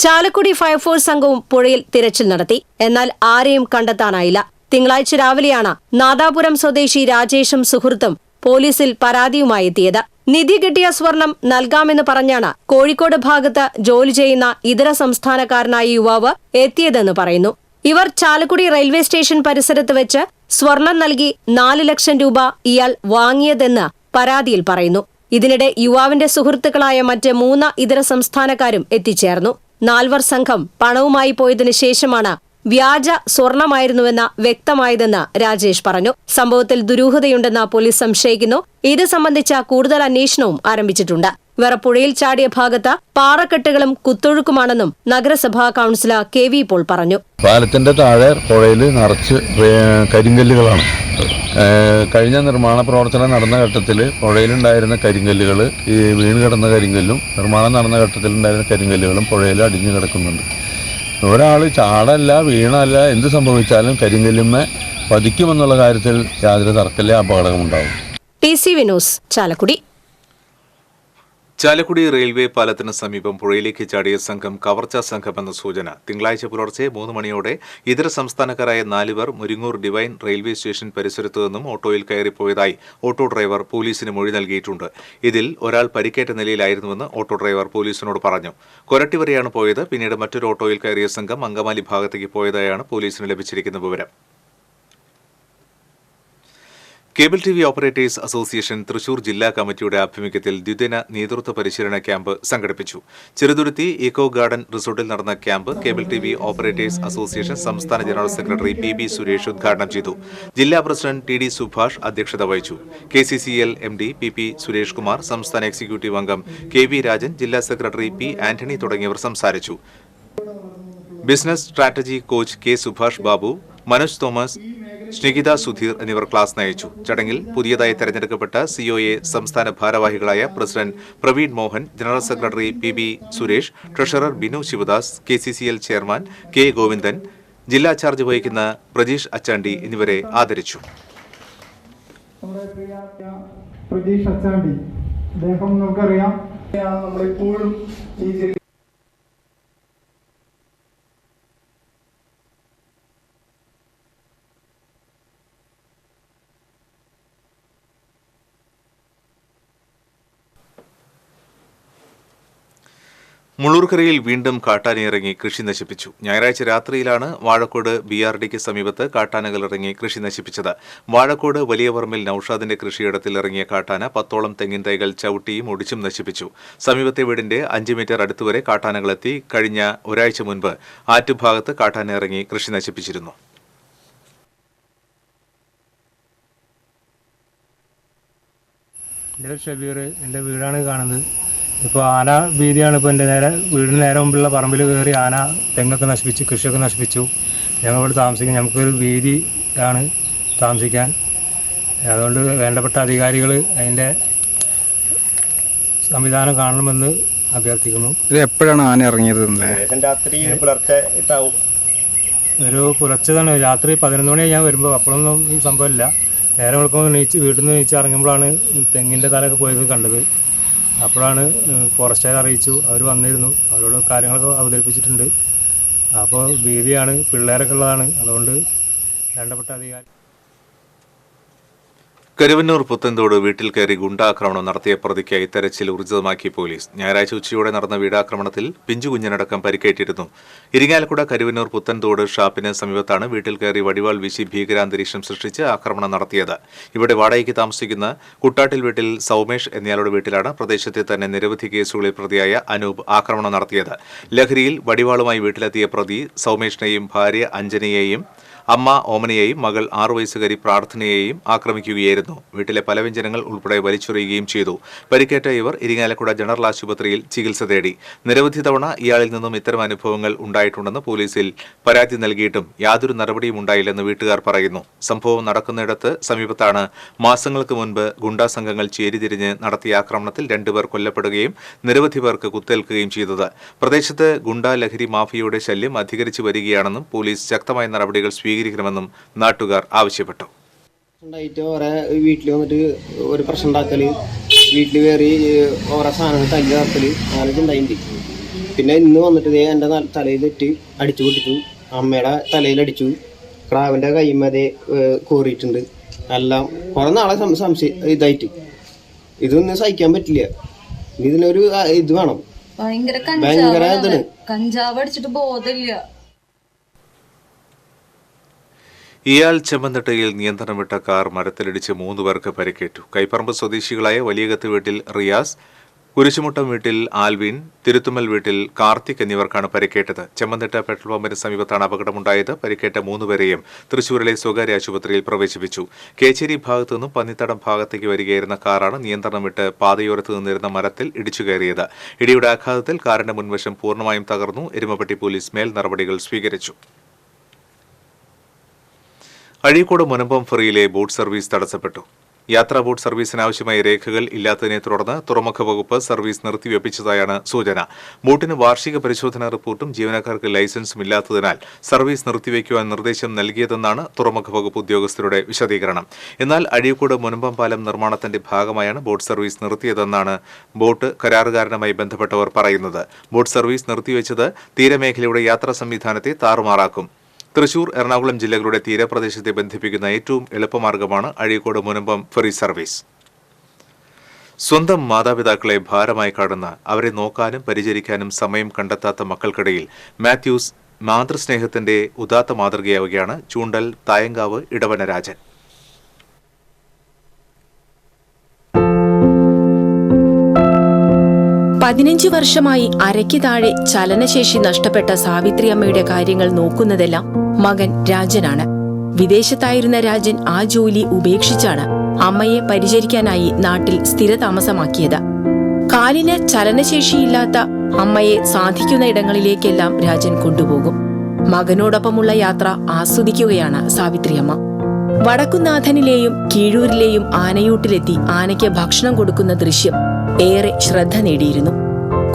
ചാലക്കുടി ഫയർഫോഴ്സ് സംഘവും പുഴയിൽ തിരച്ചിൽ നടത്തി. എന്നാൽ ആരെയും കണ്ടെത്താനായില്ല. തിങ്കളാഴ്ച രാവിലെയാണ് നാദാപുരം സ്വദേശി രാജേഷും സുഹൃത്തും പോലീസിൽ പരാതിയുമായി എത്തിയത്. നിധി കിട്ടിയ സ്വർണം നൽകാമെന്ന് പറഞ്ഞാണ് കോഴിക്കോട് ഭാഗത്ത് ജോലി ചെയ്യുന്ന ഇതര സംസ്ഥാനക്കാരനായ യുവാവ് എത്തിയതെന്ന് പറയുന്നു. ഇവർ ചാലക്കുടി റെയിൽവേ സ്റ്റേഷൻ പരിസരത്ത് വെച്ച് സ്വർണം നൽകി 4 ലക്ഷം രൂപ ഇയാൾ വാങ്ങിയതെന്ന് പരാതിയിൽ പറയുന്നു. ഇതിനിടെ യുവാവിന്റെ സുഹൃത്തുക്കളായ മറ്റ് 3 ഇതര സംസ്ഥാനക്കാരും എത്തിച്ചേർന്നു. 4 സംഘം പണവുമായി പോയതിനു ശേഷമാണ് വ്യാജ സ്വർണമായിരുന്നുവെന്ന് വ്യക്തമായതെന്ന് രാജേഷ് പറഞ്ഞു. സംഭവത്തിൽ ദുരൂഹതയുണ്ടെന്ന് പോലീസ് സംശയിക്കുന്നു. ഇത് സംബന്ധിച്ച കൂടുതൽ അന്വേഷണവും ആരംഭിച്ചിട്ടുണ്ട്. ഇവർ പുഴയിൽ ചാടിയ ഭാഗത്ത് പാറക്കെട്ടുകളും കുത്തൊഴുക്കുമാണെന്നും നഗരസഭാ കൌൺസിലർ KV പോൾ പറഞ്ഞു. പാലത്തിന്റെ താഴെ പുഴയിൽ നിറച്ച് കരിങ്കല്ലുകളാണ്. കഴിഞ്ഞ നിർമ്മാണ പ്രവർത്തനം നടന്ന ഘട്ടത്തിൽ പുഴയിലുണ്ടായിരുന്ന കരിങ്കല്ലുകൾ, ഈ വീണ് കിടന്ന കരിങ്കല്ലും നിർമ്മാണം നടന്ന ഘട്ടത്തിലുണ്ടായിരുന്ന കരിങ്കല്ലുകളും പുഴയിൽ അടിഞ്ഞു കിടക്കുന്നുണ്ട്. ഒരാൾ ചാടല്ല വീണല്ല എന്ത് സംഭവിച്ചാലും കരിങ്കല്ലുമ്മേ പതിക്കുമെന്നുള്ള കാര്യത്തിൽ യാതൊരു തർക്കമില്ല, അപകടമുണ്ടാവും. TCV news, Chalakudy. Chalakudy railway പാലത്തിന് സമീപം പുഴയിലേക്ക് ചാടിയ സംഘം കവർച്ചാ സംഘമെന്ന സൂചന. തിങ്കളാഴ്ച പുലർച്ചെ 3 മണിയോടെ ഇതര സംസ്ഥാനക്കാരായ 4 പേർ മുരിങ്ങൂർ ഡിവൈൻ റെയിൽവേ സ്റ്റേഷൻ പരിസരത്തു നിന്നും ഓട്ടോയിൽ കയറിപ്പോയതായി ഓട്ടോ ഡ്രൈവർ പോലീസിന് മൊഴി നൽകിയിട്ടുണ്ട്. ഇതിൽ ഒരാൾ പരിക്കേറ്റ നിലയിലായിരുന്നുവെന്ന് ഓട്ടോ ഡ്രൈവർ പോലീസിനോട് പറഞ്ഞു. കൊരട്ടി വരെയാണ് പോയത്. പിന്നീട് മറ്റൊരു ഓട്ടോയിൽ കയറിയ സംഘം അങ്കമാലി ഭാഗത്തേക്ക് പോയതായാണ് പോലീസിന് ലഭിച്ചിരിക്കുന്ന വിവരം. Cable TV operators association Thrissur ജില്ലാ കമ്മിറ്റിയുടെ ആഭിമുഖ്യത്തിൽ ദ്വിദിന നേതൃത്വ പരിശീലന ക്യാമ്പ് സംഘടിപ്പിച്ചു. ചെറുതുരുത്തി ഇക്കോ ഗാർഡൻ റിസോർട്ടിൽ നടന്ന camp cable TV operators association സംസ്ഥാന ജനറൽ സെക്രട്ടറി PB സുരേഷ് ഉദ്ഘാടനം ചെയ്തു. ജില്ലാ പ്രസിഡന്റ് TD സുഭാഷ് അധ്യക്ഷത വഹിച്ചു. KCCL MD PP Suresh Kumar, സംസ്ഥാന എക്സിക്യൂട്ടീവ് അംഗം KV രാജൻ, ജില്ലാ സെക്രട്ടറി P ആന്റണി തുടങ്ങിയവർ സംസാരിച്ചു. Business strategy coach K Subhash Babu, Manoj Thomas, Snigitha Sudheer എന്നിവർ ക്ലാസ് നയിച്ചു. ചടങ്ങിൽ പുതിയതായി തെരഞ്ഞെടുക്കപ്പെട്ട COA സംസ്ഥാന ഭാരവാഹികളായ president Praveen Mohan, general secretary PB Suresh, treasurer Binu Sivadas, KCCL chairman K Govindan, ജില്ലാ ചാർജ് വഹിക്കുന്ന പ്രജീഷ് അച്ചാണ്ടി എന്നിവരെ ആദരിച്ചു. മുള്ളൂർക്കരയിൽ വീണ്ടും കാട്ടാനയിറങ്ങി കൃഷി നശിപ്പിച്ചു. ഞായറാഴ്ച രാത്രിയിലാണ് വാഴക്കോട് BRDക്ക് സമീപത്ത് കാട്ടാനകൾ ഇറങ്ങി കൃഷി നശിപ്പിച്ചത്. വാഴക്കോട് വലിയ പറമ്പിൽ നൌഷാദിന്റെ കൃഷിയിടത്തിൽ ഇറങ്ങിയ കാട്ടാന 10ഓളം തെങ്ങിൻ തൈകൾ ചവിട്ടിയും ഒടിച്ചും നശിപ്പിച്ചു. സമീപത്തെ വീടിന്റെ 5 മീറ്റർ അടുത്തുവരെ കാട്ടാനകളെത്തി. കഴിഞ്ഞ ഒരാഴ്ച മുൻപ് ആറ്റുഭാഗത്ത് കാട്ടാന ഇറങ്ങി കൃഷി നശിപ്പിച്ചിരുന്നു. എൻ്റെ വീടാണ് കാണുന്നത്. ഇപ്പോൾ ആന ഭീതിയാണ്. ഇപ്പോൾ എൻ്റെ വീടിന് നേരെ മുമ്പുള്ള പറമ്പിൽ കയറി ആന തെങ്ങൊക്കെ നശിപ്പിച്ചു, കൃഷിയൊക്കെ നശിപ്പിച്ചു. ഞങ്ങളിവിടെ താമസിക്കാൻ നമുക്കൊരു ഭീതിയാണ് താമസിക്കാൻ. അതുകൊണ്ട് വേണ്ടപ്പെട്ട അധികാരികൾ അതിൻ്റെ സംവിധാനം കാണണമെന്ന് അഭ്യർത്ഥിക്കുന്നു. ഇത് എപ്പോഴാണ് ആന ഇറങ്ങിയത്? രാത്രി പുലർച്ചെ ഒരു പുലർച്ചെ തന്നെ, രാത്രി 11 മണി ഞാൻ വരുമ്പോൾ. അപ്പോഴൊന്നും ഈ സംഭവമില്ല. നേരെ വെളുക്കുമ്പോൾ വീട്ടിൽ നിന്ന് നീച്ച് ഇറങ്ങുമ്പോഴാണ് തെങ്ങിൻ്റെ തലയൊക്കെ പോയത് കണ്ടത്. അപ്പോഴാണ് ഫോറസ്റ്റുകാർ അറിയിച്ചു. അവർ വന്നിരുന്നു, അവരോട് കാര്യങ്ങളൊക്കെ അവതരിപ്പിച്ചിട്ടുണ്ട്. അപ്പോൾ ഭീതിയാണ്, പിള്ളേരൊക്കെ ഉള്ളതാണ്, അതുകൊണ്ട് വേണ്ടപ്പെട്ട അധികാരി. കരുവന്നൂർ പുത്തൻതോട് വീട്ടിൽ കയറി ഗുണ്ടാക്രമണം നടത്തിയ പ്രതിക്കായി തെരച്ചിൽ ഊർജിതമാക്കി പോലീസ്. ഞായറാഴ്ച ഉച്ചയോടെ നടന്ന വീടാക്രമണത്തിൽ പിഞ്ചുകുഞ്ഞിനടക്കം പരിക്കേറ്റിരുന്നു. ഇരിങ്ങാലക്കുട കരുവന്നൂർ പുത്തൻതോട് ഷാപ്പിന് സമീപത്താണ് വീട്ടിൽ കയറി വടിവാൾ വീശി ഭീകരാന്തരീക്ഷം സൃഷ്ടിച്ച് ആക്രമണം നടത്തിയത്. ഇവിടെ വാടകയ്ക്ക് താമസിക്കുന്ന കുട്ടാട്ടിൽ വീട്ടിൽ സൗമേഷ് എന്നയാളുടെ വീട്ടിലാണ് പ്രദേശത്തെ തന്നെ നിരവധി കേസുകളിൽ പ്രതിയായ അനൂപ് ആക്രമണം നടത്തിയത്. ലഹരിയിൽ വടിവാളുമായി വീട്ടിലെത്തിയ പ്രതി സൗമേഷിനെയും ഭാര്യ അഞ്ജനയെയും അമ്മ ഓമനയെയും മകൾ 6 വയസ്സുകാരി പ്രാർത്ഥനയെയും ആക്രമിക്കുകയായിരുന്നു. വീട്ടിലെ പലവ്യഞ്ജനങ്ങൾ ഉൾപ്പെടെ വലിച്ചെറിയുകയും ചെയ്തു. പരിക്കേറ്റ ഇവർ ഇരിങ്ങാലക്കുട ജനറൽ ആശുപത്രിയിൽ ചികിത്സ തേടി. നിരവധി തവണ ഇയാളിൽ നിന്നും ഇത്തരം അനുഭവങ്ങൾ ഉണ്ടായിട്ടുണ്ടെന്ന് പോലീസിൽ പരാതി നൽകിയിട്ടും യാതൊരു നടപടിയും ഉണ്ടായില്ലെന്ന് വീട്ടുകാർ പറയുന്നു. സംഭവം നടക്കുന്നിടത്ത് സമീപത്താണ് മാസങ്ങൾക്ക് മുൻപ് ഗുണ്ടാ സംഘങ്ങൾ ചേരിതിരിഞ്ഞ് നടത്തിയ ആക്രമണത്തിൽ 2 പേർ കൊല്ലപ്പെടുകയും നിരവധി പേർക്ക് കുത്തേൽക്കുകയും ചെയ്തത്. പ്രദേശത്ത് ഗുണ്ടാ ലഹരി മാഫിയയുടെ ശല്യം അധികരിച്ചു വരികയാണെന്നും പോലീസ് ശക്തമായ നടപടികൾ സ്വീകരിക്കണമെന്നും നാട്ടുകാർ ആവശ്യപ്പെട്ടു. വീട്ടിൽ വന്നിട്ട് ഒരു പ്രശ്നം ഉണ്ടാക്കല്, വീട്ടിൽ കയറി ഓരോ സാധനങ്ങൾ തല്ലി നടത്തല്, അങ്ങനെയൊക്കെ ഉണ്ടായിട്ടുണ്ട്. പിന്നെ ഇന്ന് വന്നിട്ട് എൻ്റെ തലയിലിട്ട് അടിച്ചു പൊട്ടിച്ചു, അമ്മയുടെ തലയിലടിച്ചു, ക്രാവിൻ്റെ കൈമതേ കോറിയിട്ടുണ്ട്. എല്ലാം കുറെ നാളെ ഇതായിട്ട് ഇതൊന്നും സഹിക്കാൻ പറ്റില്ല. ഇതിനൊരു ഇത് വേണം, ഭയങ്കര ഇതാണ്. കഞ്ചാവ് അടിച്ചിട്ട് ബോധമില്ല. ഇയാൾ ചെമ്മന്തട്ടയിൽ നിയന്ത്രണം വിട്ട കാർ മരത്തിലിടിച്ച് 3 പേർക്ക് പരിക്കേറ്റു. കൈപ്പറമ്പ് സ്വദേശികളായ വലിയകത്ത് വീട്ടിൽ റിയാസ്, കുരിശുമുട്ടം വീട്ടിൽ ആൽവിൻ, തിരുത്തുമ്മൽ വീട്ടിൽ കാർത്തിക് എന്നിവർക്കാണ് പരിക്കേറ്റത്. ചെമ്മന്തട്ട പെട്രോൾ പമ്പിന് സമീപത്താണ് അപകടമുണ്ടായത്. പരിക്കേറ്റ 3 പേരെയും തൃശൂരിലെ സ്വകാര്യ ആശുപത്രിയിൽ പ്രവേശിപ്പിച്ചു. കേച്ചേരി ഭാഗത്തു നിന്നും പന്നിത്തടം ഭാഗത്തേക്ക് വരികയായിരുന്ന കാറാണ് നിയന്ത്രണം വിട്ട് പാതയോരത്ത് നിന്നിരുന്ന മരത്തിൽ ഇടിച്ചു കയറിയത്. ഇടിയുടെ ആഘാതത്തിൽ കാറിന്റെ മുൻവശം പൂർണ്ണമായും തകർന്നു. എരുമപ്പെട്ടി പോലീസ് മേൽ നടപടികൾ സ്വീകരിച്ചു. അഴീക്കോട് മുനമ്പം ഫെറിയിലെ ബോട്ട് സർവീസ് തടസ്സപ്പെട്ടു. യാത്രാ ബോട്ട് സർവീസിനാവശ്യമായ രേഖകൾ ഇല്ലാത്തതിനെ തുടർന്ന് തുറമുഖ വകുപ്പ് സർവീസ് നിർത്തിവെപ്പിച്ചതായാണ് സൂചന. ബോട്ടിന് വാർഷിക പരിശോധനാ റിപ്പോർട്ടും ജീവനക്കാർക്ക് ലൈസൻസും ഇല്ലാത്തതിനാൽ സർവീസ് നിർത്തിവെക്കുവാൻ നിർദ്ദേശം നൽകിയതെന്നാണ് തുറമുഖ വകുപ്പ് ഉദ്യോഗസ്ഥരുടെ വിശദീകരണം. എന്നാൽ അഴീക്കോട് മുനമ്പം പാലം നിർമ്മാണത്തിന്റെ ഭാഗമായാണ് ബോട്ട് സർവീസ് നിർത്തിയതെന്നാണ് ബോട്ട് കരാറുകാരനുമായി ബന്ധപ്പെട്ടവർ പറയുന്നത്. ബോട്ട് സർവീസ് നിർത്തിവെച്ചത് തീരമേഖലയുടെ യാത്രാ സംവിധാനത്തെ താറുമാറാക്കും. തൃശൂർ, എറണാകുളം ജില്ലകളുടെ തീരപ്രദേശത്തെ ബന്ധിപ്പിക്കുന്ന ഏറ്റവും എളുപ്പമാർഗമാണ് അഴീക്കോട് മുനമ്പം ഫെറി സർവീസ്. സ്വന്തം മാതാപിതാക്കളെ ഭാരമായി കാണുന്ന, അവരെ നോക്കാനും പരിചരിക്കാനും സമയം കണ്ടെത്താത്ത മക്കൾക്കിടയിൽ മാത്യൂസ് മാതൃസ്നേഹത്തിന്റെ ഉദാത്ത മാതൃകയാവുകയാണ് ചൂണ്ടൽ തായങ്കാവ് ഇടവന രാജൻ. പതിനഞ്ച് വർഷമായി അരയ്ക്ക് താഴെ ചലനശേഷി നഷ്ടപ്പെട്ട സാവിത്രി അമ്മയുടെ കാര്യങ്ങൾ നോക്കുന്നതെല്ലാം മകൻ രാജനാണ്. വിദേശത്തായിരുന്ന രാജൻ ആ ജോലി ഉപേക്ഷിച്ചാണ് അമ്മയെ പരിചരിക്കാനായി നാട്ടിൽ സ്ഥിരതാമസമാക്കിയത്. കാലിന് ചലനശേഷിയില്ലാത്ത അമ്മയെ സാധിക്കുന്ന ഇടങ്ങളിലേക്കെല്ലാം രാജൻ കൊണ്ടുപോകും. മകനോടൊപ്പമുള്ള യാത്ര ആസ്വദിക്കുകയാണ് സാവിത്രിയമ്മ. വടക്കുന്നാഥനിലെയും കീഴൂരിലെയും ആനയൂട്ടിലെത്തി ആനയ്ക്ക് ഭക്ഷണം കൊടുക്കുന്ന ദൃശ്യം ഏറെ ശ്രദ്ധ നേടിയിരുന്നു.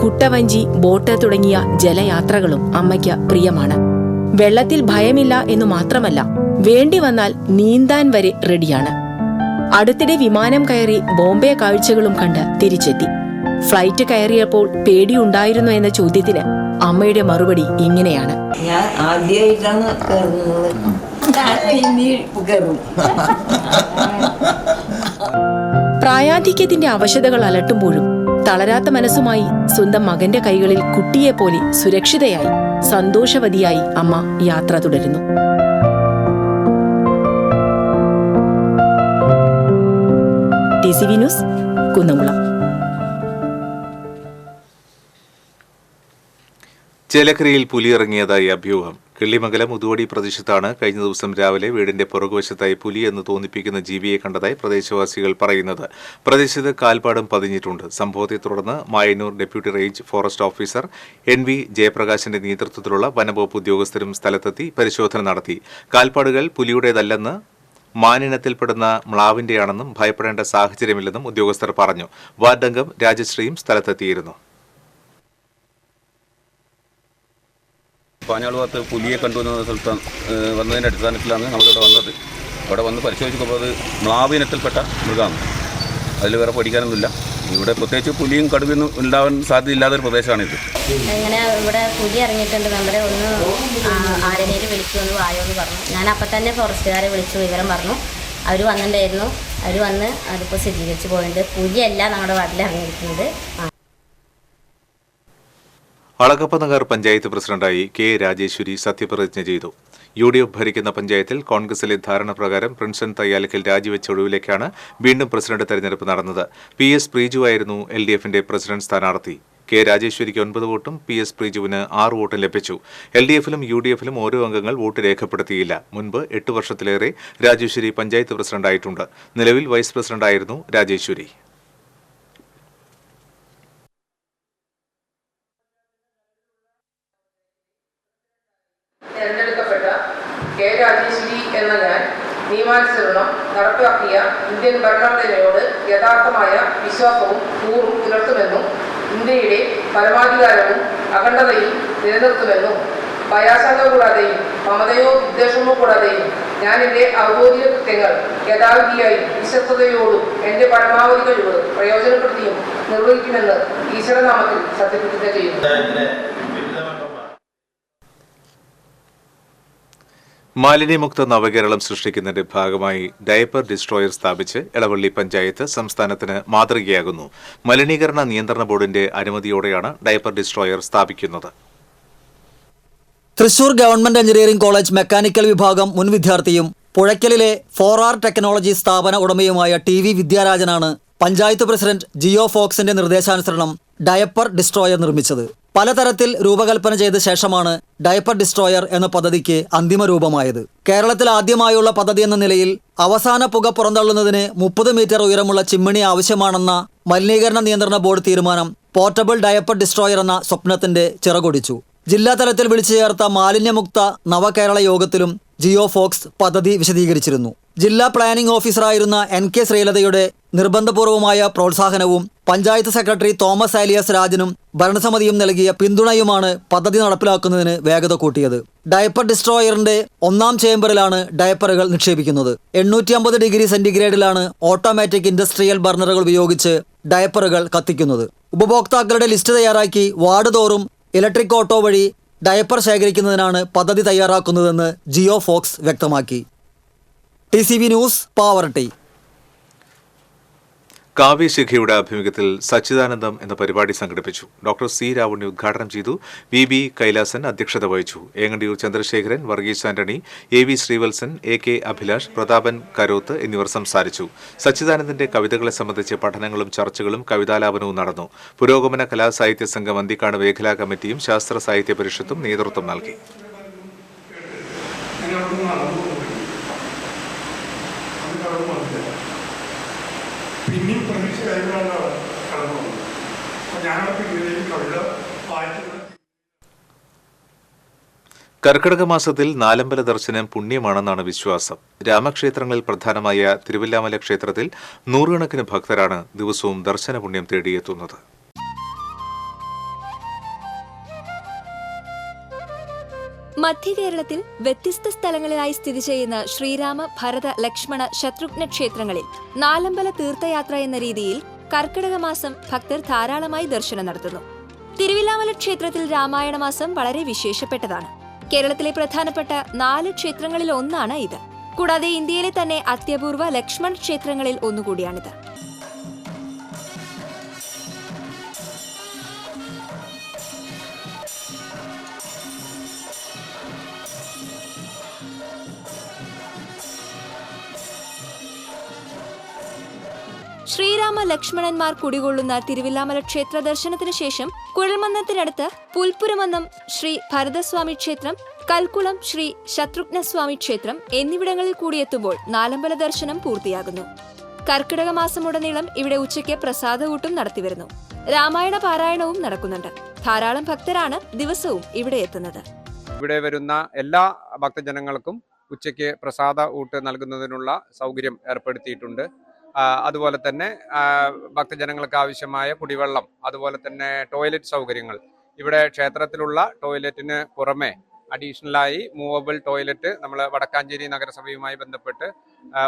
കുട്ടവഞ്ചി, ബോട്ട് തുടങ്ങിയ ജലയാത്രകളും അമ്മയ്ക്ക് പ്രിയമാണ്. വെള്ളത്തിൽ ഭയമില്ല എന്നു മാത്രമല്ല, വേണ്ടി വന്നാൽ നീന്താൻ വരെ റെഡിയാണ്. അടുത്തിടെ വിമാനം കയറി ബോംബെ കാഴ്ചകളും കണ്ട് തിരിച്ചെത്തി. ഫ്ലൈറ്റ് കയറിയപ്പോൾ പേടിയുണ്ടായിരുന്നു എന്ന ചോദ്യത്തിന് അമ്മയുടെ മറുപടി ഇങ്ങനെയാണ്: ഞാൻ ആദ്യമായിട്ടാണ് പ്രായാധിക്യത്തിന്റെ അവശതകൾ അലട്ടുമ്പോഴും തളരാത്ത മനസ്സുമായി സ്വന്തം മകന്റെ കൈകളിൽ കുട്ടിയെപ്പോലെ സുരക്ഷിതയായി സന്തോഷവതിയായി അമ്മ യാത്ര തുടരുന്നു. TCV news, Kunnamkulam. ചേലക്കരയിൽ പുലിയിറങ്ങിയതായി അഭ്യൂഹം. കിള്ളിമംഗലം ഉതുവടി പ്രദേശത്താണ് കഴിഞ്ഞ ദിവസം രാവിലെ വീടിന്റെ പുറകുവശത്തായി പുലി എന്ന് തോന്നിപ്പിക്കുന്ന ജീവിയെ കണ്ടതായി പ്രദേശവാസികൾ പറയുന്നത്. പ്രദേശത്ത് കാൽപ്പാടും പതിഞ്ഞിട്ടുണ്ട്. സംഭവത്തെ തുടർന്ന് Mayannur deputy range forest officer NV ജയപ്രകാശിന്റെ നേതൃത്വത്തിലുള്ള വനംവകുപ്പ് ഉദ്യോഗസ്ഥരും സ്ഥലത്തെത്തി പരിശോധന നടത്തി. കാൽപ്പാടുകൾ പുലിയുടേതല്ലെന്ന്, മാനിനത്തിൽപ്പെടുന്ന മ്ലാവിന്റെയാണെന്നും ഭയപ്പെടേണ്ട സാഹചര്യമില്ലെന്നും ഉദ്യോഗസ്ഥർ പറഞ്ഞു. വാർഡംഗം രാജശ്രീയും സ്ഥലത്തെത്തിയിരുന്നു. പാഞ്ഞാൾ ഭാഗത്ത് പുലിയെ കണ്ടുവന്ന സ്ഥലത്ത് വന്നതിൻ്റെ അടിസ്ഥാനത്തിലാണ് നമ്മളിവിടെ വന്നത്. അവിടെ വന്ന് പരിശോധിക്കുമ്പോൾ അത് മ്ലാവ് ഇനത്തിൽപ്പെട്ട മൃഗമാണ്. അതിൽ വേറെ പഠിക്കാനൊന്നുമില്ല. ഇവിടെ പ്രത്യേകിച്ച് പുലിയും കടുവയൊന്നും ഉണ്ടാവാൻ സാധ്യതയില്ലാത്തൊരു പ്രദേശമാണിത്. ഇങ്ങനെ ഇവിടെ പുലി ഇറങ്ങിയിട്ടുണ്ട്, നമ്മുടെ ഒന്ന് ആരനേര് വിളിക്കുമെന്ന് വായോന്ന് പറഞ്ഞു. ഞാൻ അപ്പം തന്നെ ഫോറസ്റ്റുകാരെ വിളിച്ചു വിവരം പറഞ്ഞു. അവർ വന്നിട്ടുണ്ടായിരുന്നു. അവർ വന്ന് അതിപ്പോൾ സ്ഥിരീകരിച്ച് പോയിട്ടുണ്ട്. പുലിയല്ല നമ്മുടെ വാട്ടിൽ ഇറങ്ങിയിരിക്കുന്നത്. അളഗപ്പനഗർ പഞ്ചായത്ത് പ്രസിഡന്റായി കെ രാജേശ്വരി സത്യപ്രതിജ്ഞ ചെയ്തു. UDF ഭരിക്കുന്ന പഞ്ചായത്തിൽ കോൺഗ്രസിലെ ധാരണ പ്രകാരം പ്രിൻസൺ തയ്യാലക്കൽ രാജിവെച്ച ഒടുവിലേക്കാണ് വീണ്ടും പ്രസിഡന്റ് തെരഞ്ഞെടുപ്പ് നടന്നത്. PS പ്രീജു ആയിരുന്നു LDFന്റെ പ്രസിഡന്റ് സ്ഥാനാർത്ഥി. കെ രാജേശ്വരിക്ക് 9 വോട്ടും PS പ്രീജുവിന് 6 വോട്ടും ലഭിച്ചു. LDFലും UDFലും ഓരോ അംഗങ്ങൾ വോട്ട് രേഖപ്പെടുത്തിയില്ല. മുൻപ് 8 വർഷത്തിലേറെ രാജേശ്വരി പഞ്ചായത്ത് പ്രസിഡന്റായിട്ടുണ്ട്. നിലവിൽ വൈസ് പ്രസിഡന്റായിരുന്നു രാജേശ്വരി. തെരഞ്ഞെടുക്കപ്പെട്ട കെ രാജേശ്വരി എന്ന ഞാൻ നിയമാനുസരണം നടപ്പാക്കിയ ഇന്ത്യൻ ഭരണഘടനയോട് യഥാർത്ഥമായ വിശ്വാസവും കൂറും പുലർത്തുമെന്നും ഇന്ത്യയുടെ പരമാധികാരവും അഖണ്ഡതയും നിലനിർത്തുമെന്നും ഭയാശങ്ക കൂടാതെയും മമതയോ വിദ്വേഷമോ കൂടാതെയും ഞാൻ എൻ്റെ ഔദ്യോഗിക കൃത്യങ്ങൾ യഥാവിധിയായും വിശ്വസ്തയോടും എൻ്റെ പരമാവധി കഴിവ് പ്രയോജനപ്പെടുത്തിയും നിർവഹിക്കുമെന്ന് ഈശ്വരനാമത്തിൽ സത്യപ്രതിജ്ഞ ചെയ്യുന്നു. മാലിന്യമുക്ത നവകേരളം സൃഷ്ടിക്കുന്നതിന്റെ ഭാഗമായി ഡയപ്പർ ഡിസ്ട്രോയർ സ്ഥാപിച്ച് എളവള്ളി പഞ്ചായത്ത് സംസ്ഥാനത്തിന് മാതൃകയാകുന്നു. മലിനീകരണ നിയന്ത്രണ ബോർഡിന്റെ അനുമതിയോടെയാണ് ഡയപ്പർ ഡിസ്ട്രോയർ സ്ഥാപിക്കുന്നത്. Thrissur government engineering college mechanical വിഭാഗം മുൻ വിദ്യാർത്ഥിയും പുഴയ്ക്കലിലെ 4R ടെക്നോളജി സ്ഥാപന ഉടമയുമായ TV വിദ്യാരാജനാണ് പഞ്ചായത്ത് പ്രസിഡന്റ് ജിയോ ഫോക്സിന്റെ നിർദ്ദേശാനുസരണം ഡയപ്പർ ഡിസ്ട്രോയർ നിർമ്മിച്ചത്. പലതരത്തിൽ രൂപകൽപ്പന ചെയ്ത ശേഷമാണ് ഡയപ്പർ ഡിസ്ട്രോയർ എന്ന പദ്ധതിക്ക് അന്തിമ രൂപമായത്. കേരളത്തിൽ ആദ്യമായുള്ള പദ്ധതി എന്ന നിലയിൽ അവസാന പുക പുറന്തള്ളുന്നതിന് 30 മീറ്റർ ഉയരമുള്ള ചിമ്മിണി ആവശ്യമാണെന്ന മലിനീകരണ നിയന്ത്രണ ബോർഡ് തീരുമാനം പോർട്ടബിൾ ഡയപ്പർ ഡിസ്ട്രോയർ എന്ന സ്വപ്നത്തിന്റെ ചിറകൊടിച്ചു. ജില്ലാതലത്തിൽ വിളിച്ചു ചേർത്ത മാലിന്യമുക്ത നവകേരള യോഗത്തിലും ജിയോ ഫോക്സ് പദ്ധതി വിശദീകരിച്ചിരുന്നു. ജില്ലാ പ്ലാനിംഗ് ഓഫീസറായിരുന്ന NK ശ്രീലതയുടെ നിർബന്ധപൂർവമായ പ്രോത്സാഹനവും പഞ്ചായത്ത് സെക്രട്ടറി തോമസ് ആലിയാസ് രാജനും ഭരണസമിതിയും നൽകിയ പിന്തുണയുമാണ് പദ്ധതി നടപ്പിലാക്കുന്നതിന് വേഗത കൂട്ടിയത്. ഡയപ്പർ ഡിസ്ട്രോയറിന്റെ 1ാം ചേംബറിലാണ് ഡയപ്പറുകൾ നിക്ഷേപിക്കുന്നത്. 850 ഡിഗ്രി സെന്റിഗ്രേഡിലാണ് ഓട്ടോമാറ്റിക് ഇൻഡസ്ട്രിയൽ ബർണറുകൾ ഉപയോഗിച്ച് ഡയപ്പറുകൾ കത്തിക്കുന്നത്. ഉപഭോക്താക്കളുടെ ലിസ്റ്റ് തയ്യാറാക്കി വാർഡ് തോറും ഇലക്ട്രിക് ഓട്ടോ വഴി ഡയപ്പർ ശേഖരിക്കുന്നതിനാണ് പദ്ധതി തയ്യാറാക്കുന്നതെന്ന് ജിയോ ഫോക്സ് വ്യക്തമാക്കി. TCV news Pavaratty. കാവ്യശിഖയുടെ ആഭിമുഖ്യത്തിൽ സച്ചിദാനന്ദം എന്ന പരിപാടി സംഘടിപ്പിച്ചു. ഡോക്ടർ C രാവുണ്ണി ഉദ്ഘാടനം ചെയ്തു. VB കൈലാസൻ അധ്യക്ഷത വഹിച്ചു. ഏങ്ങണ്ടിയൂർ ചന്ദ്രശേഖരൻ, വർഗീസ് ആന്റണി, AV ശ്രീവത്സൻ, AK അഭിലാഷ്, പ്രതാപൻ കരോത്ത് എന്നിവർ സംസാരിച്ചു. സച്ചിദാനന്ദന്റെ കവിതകളെ സംബന്ധിച്ച് പഠനങ്ങളും ചർച്ചകളും കവിതാലാപനവും നടന്നു. പുരോഗമന കലാസാഹിത്യ സംഘം അന്തിക്കാട് മേഖലാ കമ്മിറ്റിയും ശാസ്ത്ര സാഹിത്യ പരിഷത്തും നേതൃത്വം നൽകി. പിന്നെയും പ്രതീക്ഷ കൈകൊണ്ടാണ് കടന്നു വന്നത്. അപ്പോൾ ഞാനൊക്കെ ഇതിലേക്ക് കവിത വായിക്കുന്നത്. കർക്കിടക മാസത്തിൽ നാലമ്പല ദർശനം പുണ്യമാണെന്നാണ് വിശ്വാസം. രാമക്ഷേത്രങ്ങളിൽ പ്രധാനമായ തിരുവല്ലാമല ക്ഷേത്രത്തിൽ നൂറുകണക്കിന് ഭക്തരാണ് ദിവസവും ദർശന പുണ്യം തേടിയെത്തുന്നത്. മധ്യകേരളത്തിൽ വ്യത്യസ്ത സ്ഥലങ്ങളിലായി സ്ഥിതി ചെയ്യുന്ന ശ്രീരാമ, ഭരത, ലക്ഷ്മണ, ശത്രുഘ്ന ക്ഷേത്രങ്ങളിൽ നാലമ്പല തീർത്ഥയാത്ര എന്ന രീതിയിൽ കർക്കിടക മാസം ഭക്തർ ധാരാളമായി ദർശനം നടത്തുന്നു. തിരുവില്ലാമല ക്ഷേത്രത്തിൽ രാമായണ മാസം വളരെ വിശേഷപ്പെട്ടതാണ്. കേരളത്തിലെ പ്രധാനപ്പെട്ട 4 ക്ഷേത്രങ്ങളിൽ ഒന്നാണ് ഇത്. കൂടാതെ ഇന്ത്യയിലെ തന്നെ അത്യപൂർവ ലക്ഷ്മൺ ക്ഷേത്രങ്ങളിൽ ഒന്നുകൂടിയാണിത്. ശ്രീരാമ ലക്ഷ്മണന്മാർ കുടികൊള്ളുന്ന തിരുവില്ലാമല ക്ഷേത്ര ദർശനത്തിന് ശേഷം കുഴൽമന്നത്തിനടുത്ത് പുൽപ്പുരമന്നം ശ്രീ ഭരതസ്വാമി ക്ഷേത്രം, കൽക്കുളം ശ്രീ ശത്രുഘ്നസ്വാമി ക്ഷേത്രം എന്നിവിടങ്ങളിൽ കൂടിയെത്തുമ്പോൾ നാലമ്പല ദർശനം പൂർത്തിയാകുന്നു. കർക്കിടക മാസമുടനീളം ഇവിടെ ഉച്ചയ്ക്ക് പ്രസാദകൂട്ടും നടത്തിവരുന്നു. രാമായണ പാരായണവും നടക്കുന്നുണ്ട്. ധാരാളം ഭക്തരാണ് ദിവസവും ഇവിടെ എത്തുന്നത്. ഇവിടെ വരുന്ന എല്ലാ ഭക്തജനങ്ങൾക്കും ഉച്ചയ്ക്ക് പ്രസാദ ഊട്ട് നൽകുന്നതിനുള്ള സൗകര്യം ഏർപ്പെടുത്തിയിട്ടുണ്ട്. അതുപോലെ തന്നെ ഭക്തജനങ്ങൾക്ക് ആവശ്യമായ കുടിവെള്ളം, അതുപോലെ തന്നെ ടോയ്ലറ്റ് സൗകര്യങ്ങൾ, ഇവിടെ ക്ഷേത്രത്തിലുള്ള ടോയ്ലറ്റിന് പുറമെ അഡീഷണലായി മൂവബിൾ ടോയ്ലറ്റ് നമ്മൾ വടക്കാഞ്ചേരി നഗരസഭയുമായി ബന്ധപ്പെട്ട്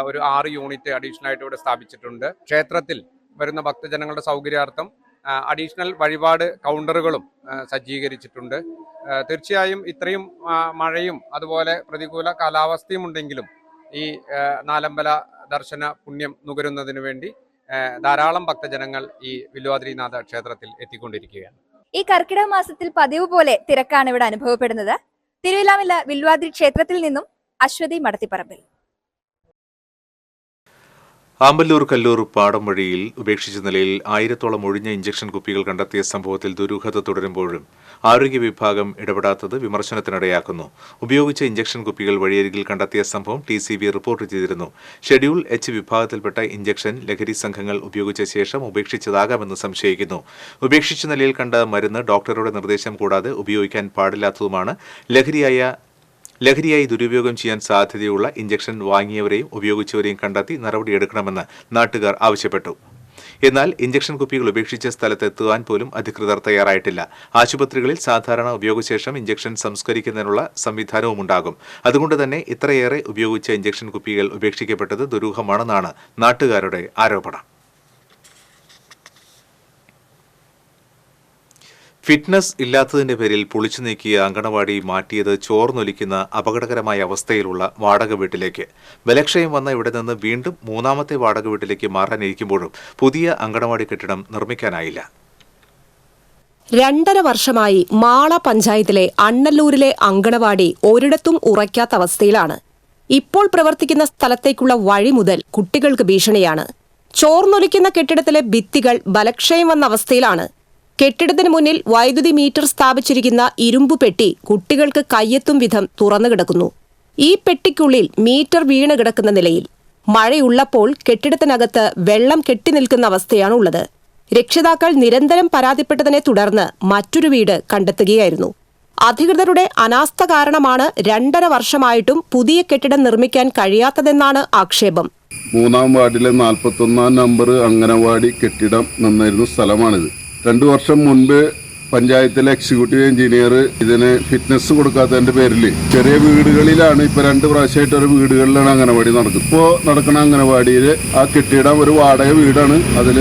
ഒരു 6 യൂണിറ്റ് അഡീഷണലായിട്ട് ഇവിടെ സ്ഥാപിച്ചിട്ടുണ്ട്. ക്ഷേത്രത്തിൽ വരുന്ന ഭക്തജനങ്ങളുടെ സൗകര്യാർത്ഥം അഡീഷണൽ വഴിപാട് കൗണ്ടറുകളും സജ്ജീകരിച്ചിട്ടുണ്ട്. തീർച്ചയായും ഇത്രയും മഴയും അതുപോലെ പ്രതികൂല കാലാവസ്ഥയും ഉണ്ടെങ്കിലും ഈ നാലമ്പല ദർശന പുണ്യം നുകരുന്നതിന് വേണ്ടി ധാരാളം ഭക്തജനങ്ങൾ ഈ വില്വാദ്രിനാഥ ക്ഷേത്രത്തിൽ എത്തിക്കൊണ്ടിരിക്കുകയാണ്. ഈ കർക്കിടക മാസത്തിൽ പതിവ് പോലെ തിരക്കാണ് ഇവിടെ അനുഭവപ്പെടുന്നത്. തിരുവില്ലാമല വില്വാദ്രി ക്ഷേത്രത്തിൽ നിന്നും അശ്വതി മടത്തിപ്പറമ്പിൽ. ആമ്പല്ലൂർ കല്ലൂർ പാടം വഴിയിൽ ഉപേക്ഷിച്ച നിലയിൽ 1000-ഓളം ഒഴിഞ്ഞ ഇഞ്ചക്ഷൻ കുപ്പികൾ കണ്ടെത്തിയ സംഭവത്തിൽ ദുരൂഹത തുടരുമ്പോഴും ആരോഗ്യ വിഭാഗം ഇടപെടാത്തത് വിമർശനത്തിനിടയാക്കുന്നു. ഉപയോഗിച്ച ഇഞ്ചക്ഷൻ കുപ്പികൾ വഴിയരികിൽ കണ്ടെത്തിയ സംഭവം TCB റിപ്പോർട്ട് ചെയ്തിരുന്നു. ഷെഡ്യൂൾ H വിഭാഗത്തിൽപ്പെട്ട ഇഞ്ചക്ഷൻ ലഹരി സംഘങ്ങൾ ഉപയോഗിച്ച ശേഷം ഉപേക്ഷിച്ചതാകാമെന്ന് സംശയിക്കുന്നു. ഉപേക്ഷിച്ച നിലയിൽ കണ്ട മരുന്ന് ഡോക്ടറുടെ നിർദ്ദേശം കൂടാതെ ഉപയോഗിക്കാൻ പാടില്ലാത്തതുമാണ്. ലഹരിയായി ദുരുപയോഗം ചെയ്യാൻ സാധ്യതയുള്ള ഇഞ്ചക്ഷൻ വാങ്ങിയവരെയും ഉപയോഗിച്ചവരെയും കണ്ടെത്തി നടപടിയെടുക്കണമെന്ന് നാട്ടുകാർ ആവശ്യപ്പെട്ടു. എന്നാൽ ഇഞ്ചക്ഷൻ കുപ്പികൾ ഉപേക്ഷിച്ച സ്ഥലത്തെത്തുവാൻ പോലും അധികൃതർ തയ്യാറായിട്ടില്ല. ആശുപത്രികളിൽ സാധാരണ ഉപയോഗശേഷം ഇഞ്ചക്ഷൻ സംസ്കരിക്കുന്നതിനുള്ള സംവിധാനവുമുണ്ടാകും. അതുകൊണ്ട് തന്നെ ഇത്രയേറെ ഉപയോഗിച്ച ഇഞ്ചക്ഷൻ കുപ്പികൾ ഉപേക്ഷിക്കപ്പെട്ടത് ദുരൂഹമാണെന്നാണ് നാട്ടുകാരുടെ ആരോപണം. ഫിറ്റ്നസ് ഇല്ലാത്തതിന്റെ പേരിൽ പൊളിച്ചു നീക്കിയ അങ്കണവാടി മാറ്റിയത് ചോർന്നൊലിക്കുന്ന അപകടകരമായ അവസ്ഥയിലുള്ള വാടക വീട്ടിലേക്ക്. ബലക്ഷയം വന്ന ഇവിടെ നിന്ന് വീണ്ടും 3ാമത്തെ വാടക വീട്ടിലേക്ക് മാറാനിരിക്കുമ്പോഴും പുതിയ അങ്കണവാടി കെട്ടിടം നിർമ്മിക്കാനായില്ല. 2.5 വർഷമായി മാള പഞ്ചായത്തിലെ അണ്ണല്ലൂരിലെ അങ്കണവാടി ഒരിടത്തും ഉറയ്ക്കാത്ത അവസ്ഥയിലാണ്. ഇപ്പോൾ പ്രവർത്തിക്കുന്ന സ്ഥലത്തേക്കുള്ള വഴി മുതൽ കുട്ടികൾക്ക് ഭീഷണിയാണ്. ചോർന്നൊലിക്കുന്ന കെട്ടിടത്തിലെ ഭിത്തികൾ ബലക്ഷയം വന്ന അവസ്ഥയിലാണ്. കെട്ടിടത്തിന് മുന്നിൽ വൈദ്യുതി മീറ്റർ സ്ഥാപിച്ചിരിക്കുന്ന ഇരുമ്പു പെട്ടി കുട്ടികൾക്ക് കയ്യെത്തും വിധം തുറന്നു കിടക്കുന്നു. ഈ പെട്ടിക്കുള്ളിൽ മീറ്റർ വീണ് കിടക്കുന്ന നിലയിൽ. മഴയുള്ളപ്പോൾ കെട്ടിടത്തിനകത്ത് വെള്ളം കെട്ടിനിൽക്കുന്ന അവസ്ഥയാണുള്ളത്. രക്ഷിതാക്കൾ നിരന്തരം പരാതിപ്പെട്ടതിനെ തുടർന്ന് മറ്റൊരു വീട് കണ്ടെത്തുകയായിരുന്നു. അധികൃതരുടെ അനാസ്ഥ കാരണമാണ് 2.5 വർഷമായിട്ടും പുതിയ കെട്ടിടം നിർമ്മിക്കാൻ കഴിയാത്തതെന്നാണ് ആക്ഷേപം. 3ാം വാർഡിലെ 41ാം നമ്പർ അംഗനവാടി കെട്ടിടം നിന്നിരുന്ന സ്ഥലമാണിത്. 2 വർഷം മുൻപ് പഞ്ചായത്തിലെ എക്സിക്യൂട്ടീവ് എഞ്ചിനീയർ ഇതിന് ഫിറ്റ്നസ് കൊടുക്കാത്തതിന്റെ പേരിൽ ചെറിയ വീടുകളിലാണ് ഇപ്പൊ 2 പ്രാവശ്യമായിട്ട് ഒരു വീടുകളിലാണ് അംഗനവാടി നടക്കുന്നത്. ഇപ്പോൾ നടക്കുന്ന അംഗനവാടിയിൽ ആ കെട്ടിടം ഒരു വാടക വീടാണ്. അതിൽ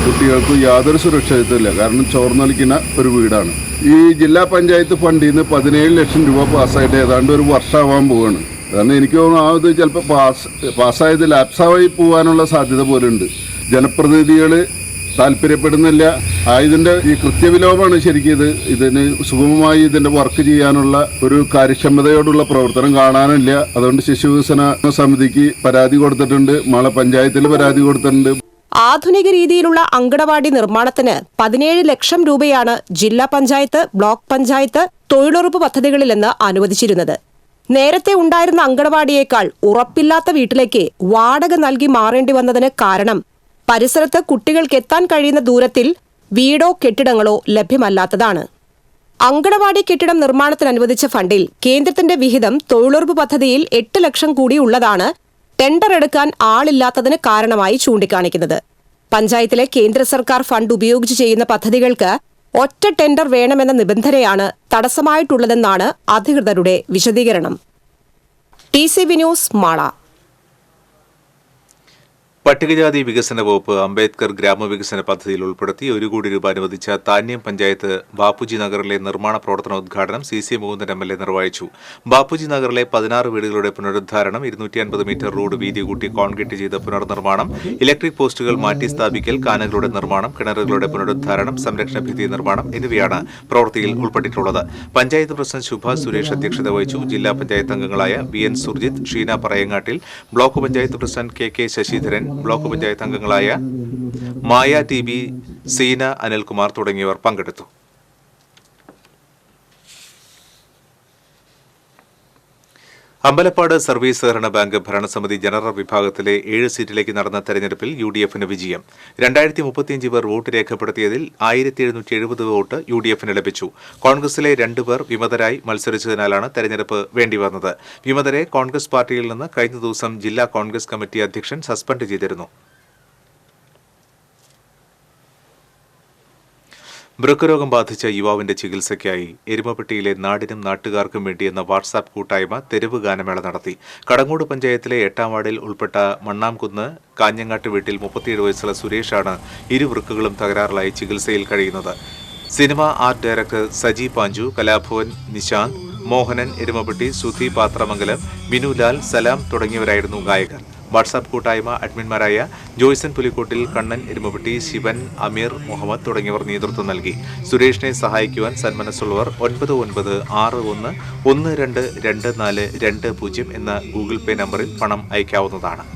കുട്ടികൾക്ക് യാതൊരു സുരക്ഷിതത്വമില്ല. കാരണം ചോർന്നൊലിക്കുന്ന ഒരു വീടാണ്. ഈ ജില്ലാ പഞ്ചായത്ത് ഫണ്ടിൽ നിന്ന് 17 ലക്ഷം രൂപ പാസ്സായിട്ട് ഏതാണ്ട് ഒരു വർഷമാവാൻ പോവുകയാണ്. കാരണം എനിക്ക് തോന്നുന്നു ആ ഇത് ചിലപ്പോൾ പാസ്സായത് ലാപ്സായി പോകാനുള്ള സാധ്യത പോലുണ്ട്. ജനപ്രതിനിധികൾ താല്പര്യപ്പെടുന്നില്ല. ഇതിന്റെ ഈ കൃത്യവിലോപമാണ് ശരിക്കും ഇതിന് സുഗമമായി ഇതിന്റെ വർക്ക് ചെയ്യാനുള്ള ഒരു കാര്യക്ഷമതയോടുള്ള പ്രവർത്തനം കാണാനില്ല. അതുകൊണ്ട് ശിശുവികസന സമിതിക്ക് പരാതി കൊടുത്തിട്ടുണ്ട്. മാള പഞ്ചായത്തിൽ പരാതി കൊടുത്തിട്ടുണ്ട്. ആധുനിക രീതിയിലുള്ള അങ്കണവാടി നിർമ്മാണത്തിന് 17 ലക്ഷം രൂപയാണ് ജില്ലാ പഞ്ചായത്ത്, ബ്ലോക്ക് പഞ്ചായത്ത് തൊഴിലുറപ്പ് പദ്ധതികളിൽ നിന്ന് അനുവദിച്ചിരുന്നത്. നേരത്തെ ഉണ്ടായിരുന്ന അങ്കണവാടിയേക്കാൾ ഉറപ്പില്ലാത്ത വീട്ടിലേക്ക് വാടക നൽകി മാറേണ്ടി വന്നതിന് കാരണം പരിസരത്ത് കുട്ടികൾക്ക് എത്താൻ കഴിയുന്ന ദൂരത്തിൽ വീടോ കെട്ടിടങ്ങളോ ലഭ്യമല്ലാത്തതാണ്. അങ്കണവാടി കെട്ടിടം നിർമ്മാണത്തിന് അനുവദിച്ച ഫണ്ടിൽ കേന്ദ്രത്തിന്റെ വിഹിതം തൊഴിലുറപ്പ് പദ്ധതിയിൽ 8 ലക്ഷം കൂടി ഉള്ളതാണ് ടെൻഡർ എടുക്കാൻ ആളില്ലാത്തതിന് കാരണമായി ചൂണ്ടിക്കാണിക്കുന്നത്. പഞ്ചായത്തിലെ കേന്ദ്ര സർക്കാർ ഫണ്ട് ഉപയോഗിച്ച് ചെയ്യുന്ന പദ്ധതികൾക്ക് ഒറ്റ ടെൻഡർ വേണമെന്ന നിബന്ധനയാണ് തടസ്സമായിട്ടുള്ളതെന്നാണ് അധികൃതരുടെ വിശദീകരണം. TCB news, Mala. പട്ടികജാതി വികസന വകുപ്പ് അംബേദ്കർ ഗ്രാമവികസന പദ്ധതിയിൽ ഉൾപ്പെടുത്തി 1 കോടി രൂപ അനുവദിച്ച താന്യം പഞ്ചായത്ത് ബാപ്പുജി നഗറിലെ നിർമ്മാണ പ്രവർത്തനോദ്ഘാടനം CC മുകുന്ദൻ MLA നിർവഹിച്ചു. ബാപ്പുജി നഗറിലെ 16 വീടുകളുടെ പുനരുദ്ധാരണം, 250 മീറ്റർ റോഡ് വീതി കൂട്ടി കോൺക്രീറ്റ് ചെയ്ത പുനർനിർമ്മാണം, ഇലക്ട്രിക് പോസ്റ്റുകൾ മാറ്റി സ്ഥാപിക്കൽ, കാനകളുടെ നിർമ്മാണം, കിണറുകളുടെ പുനരുദ്ധാരണം, സംരക്ഷണ ഭിത്തി നിർമ്മാണം എന്നിവയാണ് പ്രവൃത്തിയിൽ ഉൾപ്പെട്ടിട്ടുള്ളത്. പഞ്ചായത്ത് പ്രസിഡന്റ് ശുഭ സുരേഷ് അധ്യക്ഷത വഹിച്ചു. ജില്ലാ പഞ്ചായത്ത് അംഗങ്ങളായ VN Surjit, Sheena Parayangattil, block panchayat president KK Sasidharan, block panchayat അംഗങ്ങളായ മായ TB, സീന, അനിൽകുമാർ തുടങ്ങിയവർ പങ്കെടുത്തു. അമ്പലപ്പാട് സർവീസ് സഹകരണ ബാങ്ക് ഭരണസമിതി ജനറൽ വിഭാഗത്തിലെ 7 സീറ്റിലേക്ക് നടന്ന തെരഞ്ഞെടുപ്പിൽ UDFന് വിജയം. 2035 പേർ വോട്ട് രേഖപ്പെടുത്തിയതിൽ 1770 വോട്ട് UDFന് ലഭിച്ചു. കോൺഗ്രസിലെ 2 പേർ വിമതരായി മത്സരിച്ചതിനാലാണ് തെരഞ്ഞെടുപ്പ് വേണ്ടിവന്നത്. വിമതരെ കോൺഗ്രസ് പാർട്ടിയിൽ നിന്ന് കഴിഞ്ഞ ദിവസം ജില്ലാ കോൺഗ്രസ് കമ്മിറ്റി അധ്യക്ഷൻ സസ്പെൻഡ് ചെയ്തിരുന്നു. വൃക്കരോഗം ബാധിച്ച യുവാവിന്റെ ചികിത്സയ്ക്കായി എരുമപ്പെട്ടിയിലെ നാടിനും നാട്ടുകാർക്കും വേണ്ടി എന്ന വാട്സാപ്പ് കൂട്ടായ്മ തെരുവ് ഗാനമേള നടത്തി. കടങ്ങോട് പഞ്ചായത്തിലെ 8ാം വാർഡിൽ ഉൾപ്പെട്ട മണ്ണാംകുന്ന് കാഞ്ഞങ്ങാട്ട് വീട്ടിൽ 37 വയസ്സുള്ള സുരേഷാണ് ഇരുവൃക്കുകളും തകരാറിലായി ചികിത്സയിൽ കഴിയുന്നത്. Cinema art director Saji Panchu, Kalabhavan Nishanth, Mohanan Erumapetty, Sudhi Pathramangalam, Minulal, Salam തുടങ്ങിയവരായിരുന്നു ഗായകർ. വാട്സാപ്പ് കൂട്ടായ്മ അഡ്മിന്മാരായ ജോയ്സൺ പുലിക്കോട്ടിൽ, കണ്ണൻ എരുമപ്പെട്ടി, ശിവൻ, അമീർ, മുഹമ്മദ് തുടങ്ങിയവർ നേതൃത്വം നൽകി. സുരേഷിനെ സഹായിക്കുവാൻ സന്മനസ്സുള്ളവർ 9961122420 എന്ന ഗൂഗിൾ പേ നമ്പറിൽ പണം അയക്കാവുന്നതാണ്.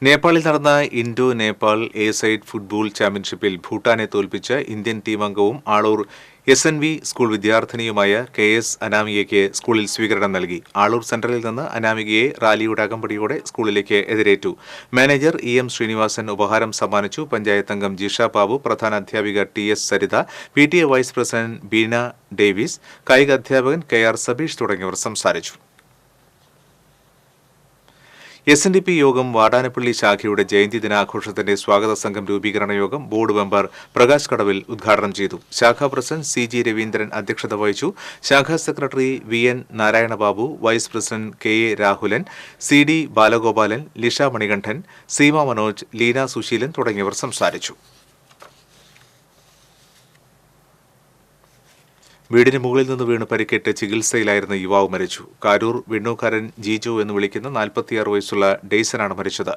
നേപ്പാളിൽ നടന്ന ഇൻഡോ നേപ്പാൾ എ-സൈഡ് ഫുട്ബോൾ ചാമ്പ്യൻഷിപ്പിൽ ഭൂട്ടാനെ തോൽപ്പിച്ച ഇന്ത്യൻ ടീം അംഗവും ആളൂർ SNV സ്കൂൾ വിദ്യാർത്ഥിനിയുമായ KS അനാമികയ്ക്ക് സ്കൂളിൽ സ്വീകരണം നൽകി. ആളൂർ സെൻട്രലിൽ നിന്ന് അനാമികയെ റാലിയുടെ അകമ്പടിയോടെ സ്കൂളിലേക്ക് എതിരേറ്റു. മാനേജർ EM ശ്രീനിവാസൻ ഉപഹാരം സമ്മാനിച്ചു. പഞ്ചായത്ത് അംഗം ജിഷ ബാബു, പ്രധാന അധ്യാപിക TS Saritha, PTA vice president Beena Davis, കായിക അധ്യാപകൻ KR സബീഷ് തുടങ്ങിയവർ സംസാരിച്ചു. SNDP യോഗം വാടാനപ്പള്ളി ശാഖയുടെ ജയന്തി ദിനാഘോഷത്തിന്റെ സ്വാഗത സംഘം രൂപീകരണ യോഗം ബോർഡ് മെമ്പർ പ്രകാശ് കടവിൽ ഉദ്ഘാടനം ചെയ്തു. ശാഖാ പ്രസിഡന്റ് CG രവീന്ദ്രൻ അധ്യക്ഷത വഹിച്ചു. ശാഖാ secretary VN Narayanababu, vice president KA Rahulan, CD Balagopalan, Lisha Manikandan, Seema Manoj, Leena Suseelan തുടങ്ങിയവർ സംസാരിച്ചു. വീടിന് മുകളിൽ നിന്ന് വീണ് പരിക്കേറ്റ് ചികിത്സയിലായിരുന്ന യുവാവ് മരിച്ചു. കാരൂർ വെണ്ണൂക്കാരൻ ജീജു എന്ന് വിളിക്കുന്ന 46 വയസ്സുള്ള ഡെയ്സനാണ് മരിച്ചത്.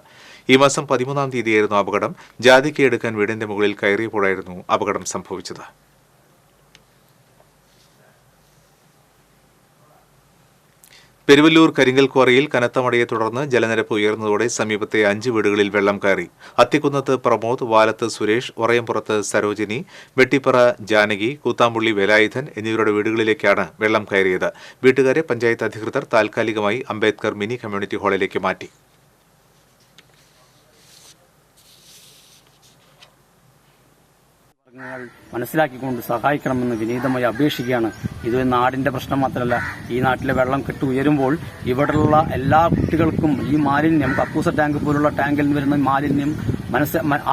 ഈ മാസം 13-ാം തീയതിയായിരുന്നു അപകടം. ജാതിക്ക എടുക്കാൻ വീടിന്റെ മുകളിൽ കയറിയപ്പോഴായിരുന്നു അപകടം സംഭവിച്ചത്. പെരുവല്ലൂർ കരിങ്കൽ ക്വാറിയിൽ കനത്ത മഴയെ തുടർന്ന് ജലനിരപ്പ് ഉയർന്നതോടെ സമീപത്തെ 5 വീടുകളിൽ വെള്ളം കയറി. അത്തിക്കുന്നത്ത് പ്രമോദ്, വാലത്ത് സുരേഷ്, ഒറയംപുറത്ത് സരോജിനി, വെട്ടിപ്പറ ജാനകി, കൂത്താമ്പുള്ളി വേലായുധൻ എന്നിവരുടെ വീടുകളിലേക്കാണ് വെള്ളം കയറിയത്. വീട്ടുകാരെ പഞ്ചായത്ത് അധികൃതർ താൽക്കാലികമായി അംബേദ്കർ മിനി കമ്മ്യൂണിറ്റി ഹാളിലേക്ക് മാറ്റി. മനസ്സിലാക്കിക്കൊണ്ട് സഹായിക്കണമെന്ന് വിനീതമായി അപേക്ഷിക്കുകയാണ്. ഇത് നാടിന്റെ പ്രശ്നം മാത്രമല്ല, ഈ നാട്ടിലെ വെള്ളം കെട്ടി ഉയരുമ്പോൾ ഇവിടെയുള്ള എല്ലാ കുട്ടികൾക്കും ഈ മാലിന്യം, കക്കൂസ ടാങ്ക് പോലുള്ള ടാങ്കിൽ നിന്ന് വരുന്ന മാലിന്യം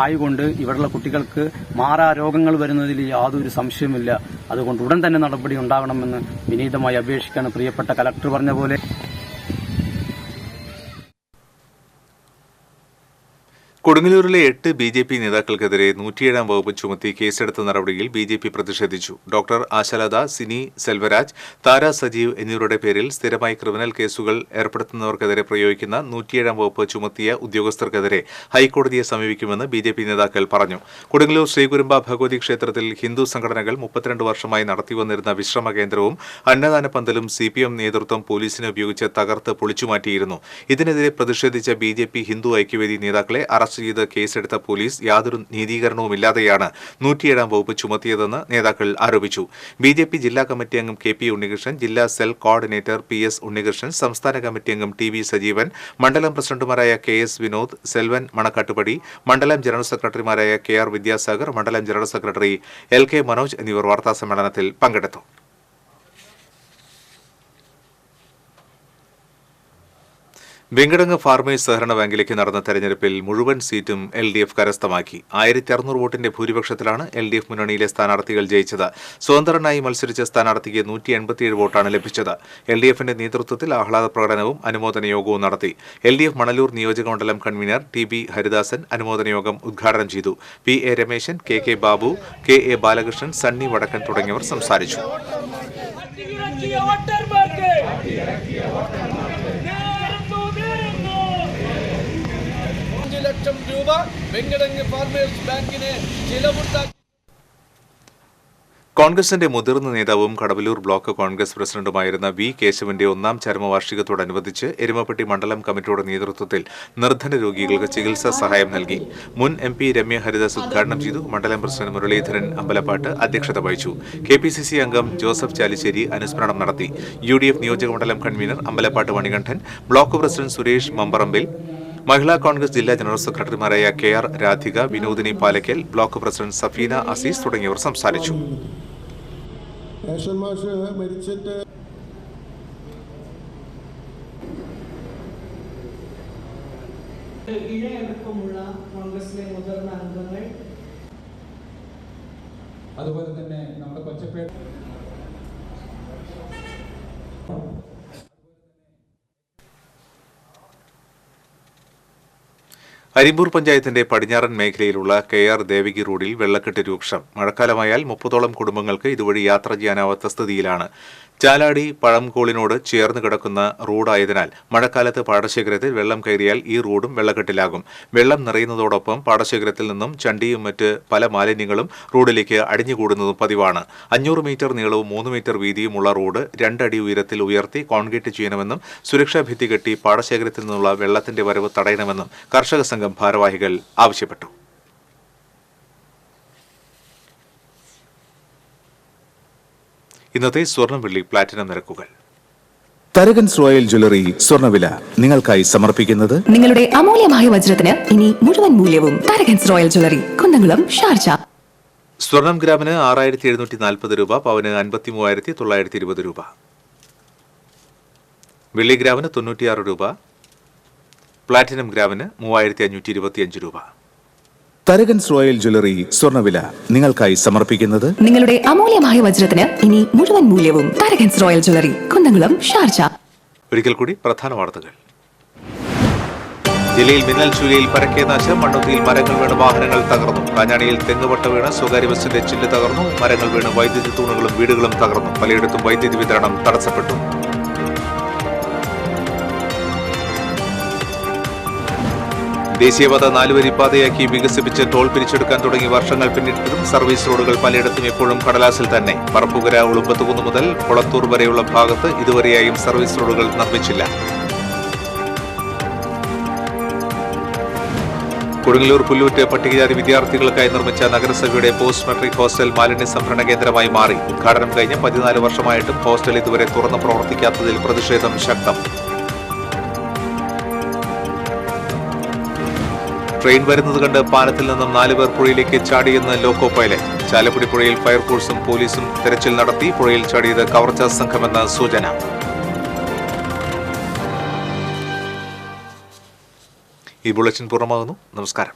ആയതുകൊണ്ട് ഇവിടെയുള്ള കുട്ടികൾക്ക് മാറാരോഗങ്ങൾ വരുന്നതിൽ യാതൊരു സംശയവുമില്ല. അതുകൊണ്ട് ഉടൻ തന്നെ നടപടി ഉണ്ടാകണമെന്ന് വിനീതമായി അപേക്ഷിക്കുകയാണ്. പ്രിയപ്പെട്ട കലക്ടർ പറഞ്ഞ പോലെ കൊടുങ്ങല്ലൂരിലെ 8 BJP നേതാക്കൾക്കെതിരെ 107-ാം വകുപ്പ് ചുമത്തി കേസെടുത്ത നടപടിയിൽ BJP പ്രതിഷേധിച്ചു. ഡോക്ടർ ആശാലത, സിനി സെൽവരാജ്, താര സജീവ് എന്നിവരുടെ പേരിൽ സ്ഥിരമായി ക്രിമിനൽ കേസുകൾ ഏർപ്പെടുത്തുന്നവർക്കെതിരെ പ്രയോഗിക്കുന്ന 107-ാം വകുപ്പ് ചുമത്തിയ ഉദ്യോഗസ്ഥർക്കെതിരെ ഹൈക്കോടതിയെ സമീപിക്കുമെന്ന് BJP നേതാക്കൾ പറഞ്ഞു. കൊടുങ്ങല്ലൂർ ശ്രീകുരുമ്പ ഭഗവതി ക്ഷേത്രത്തിൽ ഹിന്ദു സംഘടനകൾ 32 വർഷമായി നടത്തിവന്നിരുന്ന വിശ്രമ കേന്ദ്രവും അന്നദാന പന്തലും CPM നേതൃത്വം പോലീസിനെ ഉപയോഗിച്ച് തകർത്ത് പൊളിച്ചുമാറ്റിയിരുന്നു. ഇതിനെതിരെ പ്രതിഷേധിച്ച BJP ഹിന്ദു ഐക്യവേദി നേതാക്കളെ അറസ്റ്റ് ചെയ്ത് കേസെടുത്ത പോലീസ് യാതൊരു നീതീകരണവുമില്ലാതെയാണ് 107-ാം വകുപ്പ് ചുമത്തിയതെന്ന് നേതാക്കൾ ആരോപിച്ചു. BJP ജില്ലാ കമ്മിറ്റി അംഗം KP ഉണ്ണികൃഷ്ണൻ, ജില്ലാ സെൽ കോർഡിനേറ്റർ PS ഉണ്ണികൃഷ്ണൻ, സംസ്ഥാന കമ്മിറ്റി അംഗം TV സജീവൻ, മണ്ഡലം പ്രസിഡന്റുമാരായ KS വിനോദ്, സെൽവൻ മണക്കാട്ടുപടി, മണ്ഡലം ജനറൽ സെക്രട്ടറിമാരായ KR വിദ്യാസാഗർ, മണ്ഡലം ജനറൽ സെക്രട്ടറി LK മനോജ് എന്നിവർ വാർത്താസമ്മേളനത്തിൽ പങ്കെടുത്തു. വെങ്കടങ്ങ് ഫാർമേഴ്സ് സഹകരണ ബാങ്കിലേക്ക് നടന്ന തെരഞ്ഞെടുപ്പിൽ മുഴുവൻ സീറ്റും LDF കരസ്ഥമാക്കി. 1600 വോട്ടിന്റെ ഭൂരിപക്ഷത്തിലാണ് LDF മുന്നണിയിലെ സ്ഥാനാർത്ഥികൾ ജയിച്ചത്. സ്വതന്ത്രനായി മത്സരിച്ച സ്ഥാനാർത്ഥിക്ക് 187 വോട്ടാണ് ലഭിച്ചത്. LDFന്റെ നേതൃത്വത്തിൽ ആഹ്ലാദ പ്രകടനവും അനുമോദന യോഗവും നടത്തി. LDF മണലൂർ നിയോജകമണ്ഡലം കൺവീനർ TB ഹരിദാസൻ അനുമോദന യോഗം ഉദ്ഘാടനം ചെയ്തു. PA Rameshan, KK Babu, KA Balakrishnan, Sunny വടക്കൻ തുടങ്ങിയവർ സംസാരിച്ചു. 5 ലക്ഷം രൂപ വെങ്കടങ്ങ് ഫാർമേഴ്സ് ബാങ്കിന് ചിലവുണ്ടാക്കി. കോൺഗ്രസിന്റെ മുതിർന്ന നേതാവും കടവല്ലൂർ ബ്ലോക്ക് കോൺഗ്രസ് പ്രസിഡന്റുമായിരുന്ന വി കേശവന്റെ 1ാം ചരമവാർഷികത്തോടനുബന്ധിച്ച് എരുമപ്പെട്ടി മണ്ഡലം കമ്മിറ്റിയുടെ നേതൃത്വത്തിൽ നിർധന രോഗികൾക്ക് ചികിത്സാ സഹായം നൽകി. മുൻ MP രമ്യ ഹരിദാസ് ഉദ്ഘാടനം ചെയ്തു. മണ്ഡലം പ്രസിഡന്റ് മുരളീധരൻ അമ്പലപ്പാട്ട് അധ്യക്ഷത വഹിച്ചു. KPCC അംഗം ജോസഫ് ചാലിശ്ശേരി അനുസ്മരണം നടത്തി. UDF നിയോജക മണ്ഡലം convener Ambalappat Manikandan, block president Suresh Mamparambil, Mahila Congress ജില്ലാ ജനറൽ സെക്രട്ടറിമാരായ KR Radhika, Vinodini Palakkal, block president Safeena Azeez തുടങ്ങിയവർ സംസാരിച്ചു. മുതിർന്ന അംഗങ്ങൾ, അതുപോലെ തന്നെ നമ്മുടെ കൊച്ചപ്പേട്ട അരിമ്പൂർ പഞ്ചായത്തിന്റെ പടിഞ്ഞാറൻ മേഖലയിലുള്ള KR ദേവകി റോഡിൽ വെള്ളക്കെട്ട് രൂക്ഷം. മഴക്കാലമായാൽ 30ഓളം കുടുംബങ്ങൾക്ക് ഇതുവഴി യാത്ര ചെയ്യാനാവാത്ത സ്ഥിതിയിലാണ്. ചാലാടി പഴംകോളിനോട് ചേർന്ന് കിടക്കുന്ന റോഡായതിനാൽ മഴക്കാലത്ത് പാടശേഖരത്തിൽ വെള്ളം കയറിയാൽ ഈ റോഡും വെള്ളക്കെട്ടിലാകും. വെള്ളം നിറയുന്നതോടൊപ്പം പാടശേഖരത്തിൽ നിന്നും ചണ്ടിയും മറ്റ് പല മാലിന്യങ്ങളും റോഡിലേക്ക് അടിഞ്ഞുകൂടുന്നതും പതിവാണ്. 500 മീറ്റർ നീളവും 3 മീറ്റർ വീതിയുമുള്ള റോഡ് 2 അടി ഉയരത്തിൽ ഉയർത്തി കോൺക്രീറ്റ് ചെയ്യണമെന്നും സുരക്ഷാ ഭിത്തി കെട്ടി പാടശേഖരത്തിൽ നിന്നുള്ള വെള്ളത്തിന്റെ വരവ് തടയണമെന്നും കർഷക സംഘം ഭാരവാഹികൾ ആവശ്യപ്പെട്ടു. ഇന്നത്തെ സ്വർണം വെള്ളി പ്ലാറ്റിനം നിരക്കുകൾ. തരകൻസ് റോയൽ ജ്വല്ലറി സ്വർണ്ണവില നിങ്ങൾക്കായി സമർപ്പിക്കുന്നത് നിങ്ങളുടെ അമൂല്യമായ വജ്രത്തിന് ഇനി മുഴുവൻ മൂല്യവും Tharakans royal jewellery, Kunnamkulam, Sharjah. സ്വർണം ഗ്രാമിന് 6740 രൂപ, പവന് 53,920 രൂപ. വെള്ളി ഗ്രാമിന് 96 രൂപ, പ്ലാറ്റിനം ഗ്രാമിന് 3525 രൂപ. തരകൻസ് റോയൽ ജ്വല്ലറി സ്വർണ്ണവില നിങ്ങൾക്കായി സമർപ്പിക്കുന്നത് നിങ്ങളുടെ അമൂല്യമായ വജ്രത്തിന് ഇനി മുഴുവൻ മൂല്യവും Tharakans royal jewellery, Kunnamkulam, Sharjah. ഒരിക്കൽ കൂടി പ്രധാന വാർത്തകൾ. ജില്ലയിൽ മിന്നൽ ചുഴലിയിൽ പരക്കെ നാശം. മണ്ണുത്തിയിൽ മരങ്ങൾ വീണ് വാഹനങ്ങൾ തകർന്നു. കാഞ്ഞാണിയിൽ തെങ്ങുവട്ട വീണ് സ്വകാര്യ ബസിന്റെ ചില്ല് തകർന്നു. മരങ്ങൾ വീണ് വൈദ്യുതി തൂണുകളും വീടുകളും തകർന്നു. പലയിടത്തും വൈദ്യുതി വിതരണം തടസ്സപ്പെട്ടു. ദേശീയപാത 4 വരിപ്പാതയാക്കി വികസിപ്പിച്ച് ടോൾ പിരിച്ചെടുക്കാൻ തുടങ്ങി വർഷങ്ങൾ പിന്നിട്ടിട്ടും സർവീസ് റോഡുകൾ പലയിടത്തും എപ്പോഴും കടലാസിൽ തന്നെ. പറപ്പുകര ഉളുമ്പത്തുകുന്ന് മുതൽ കൊളത്തൂർ വരെയുള്ള ഭാഗത്ത് ഇതുവരെയായും സർവീസ് റോഡുകൾ നിർമ്മിച്ചില്ല. കൊടുങ്ങല്ലൂർ പുല്ലൂറ്റ് പട്ടികജാതി വിദ്യാർത്ഥികൾക്കായി നിർമ്മിച്ച നഗരസഭയുടെ പോസ്റ്റ് മെട്രിക് ഹോസ്റ്റൽ മാലിന്യ സംഭരണ കേന്ദ്രമായി മാറി. ഉദ്ഘാടനം കഴിഞ്ഞ് 14 വർഷമായിട്ടും ഹോസ്റ്റൽ ഇതുവരെ തുറന്ന് പ്രവർത്തിക്കാത്തതിൽ പ്രതിഷേധം ശക്തം. ട്രെയിൻ വരുന്നത് കണ്ട് പാലത്തിൽ നിന്നും 4 പേർ പുഴയിലേക്ക് ചാടിയെന്ന് ലോക്കോ പൈലറ്റ്. ചാലക്കുടി പുഴയിൽ ഫയർഫോഴ്സും പോലീസും തെരച്ചിൽ നടത്തി. പുഴയിൽ ചാടിയത് കവർച്ചാ സംഘമെന്ന സൂചന. ഈ ബുള്ളറ്റിൻ പൂർണ്ണമാകുന്നു. നമസ്കാരം.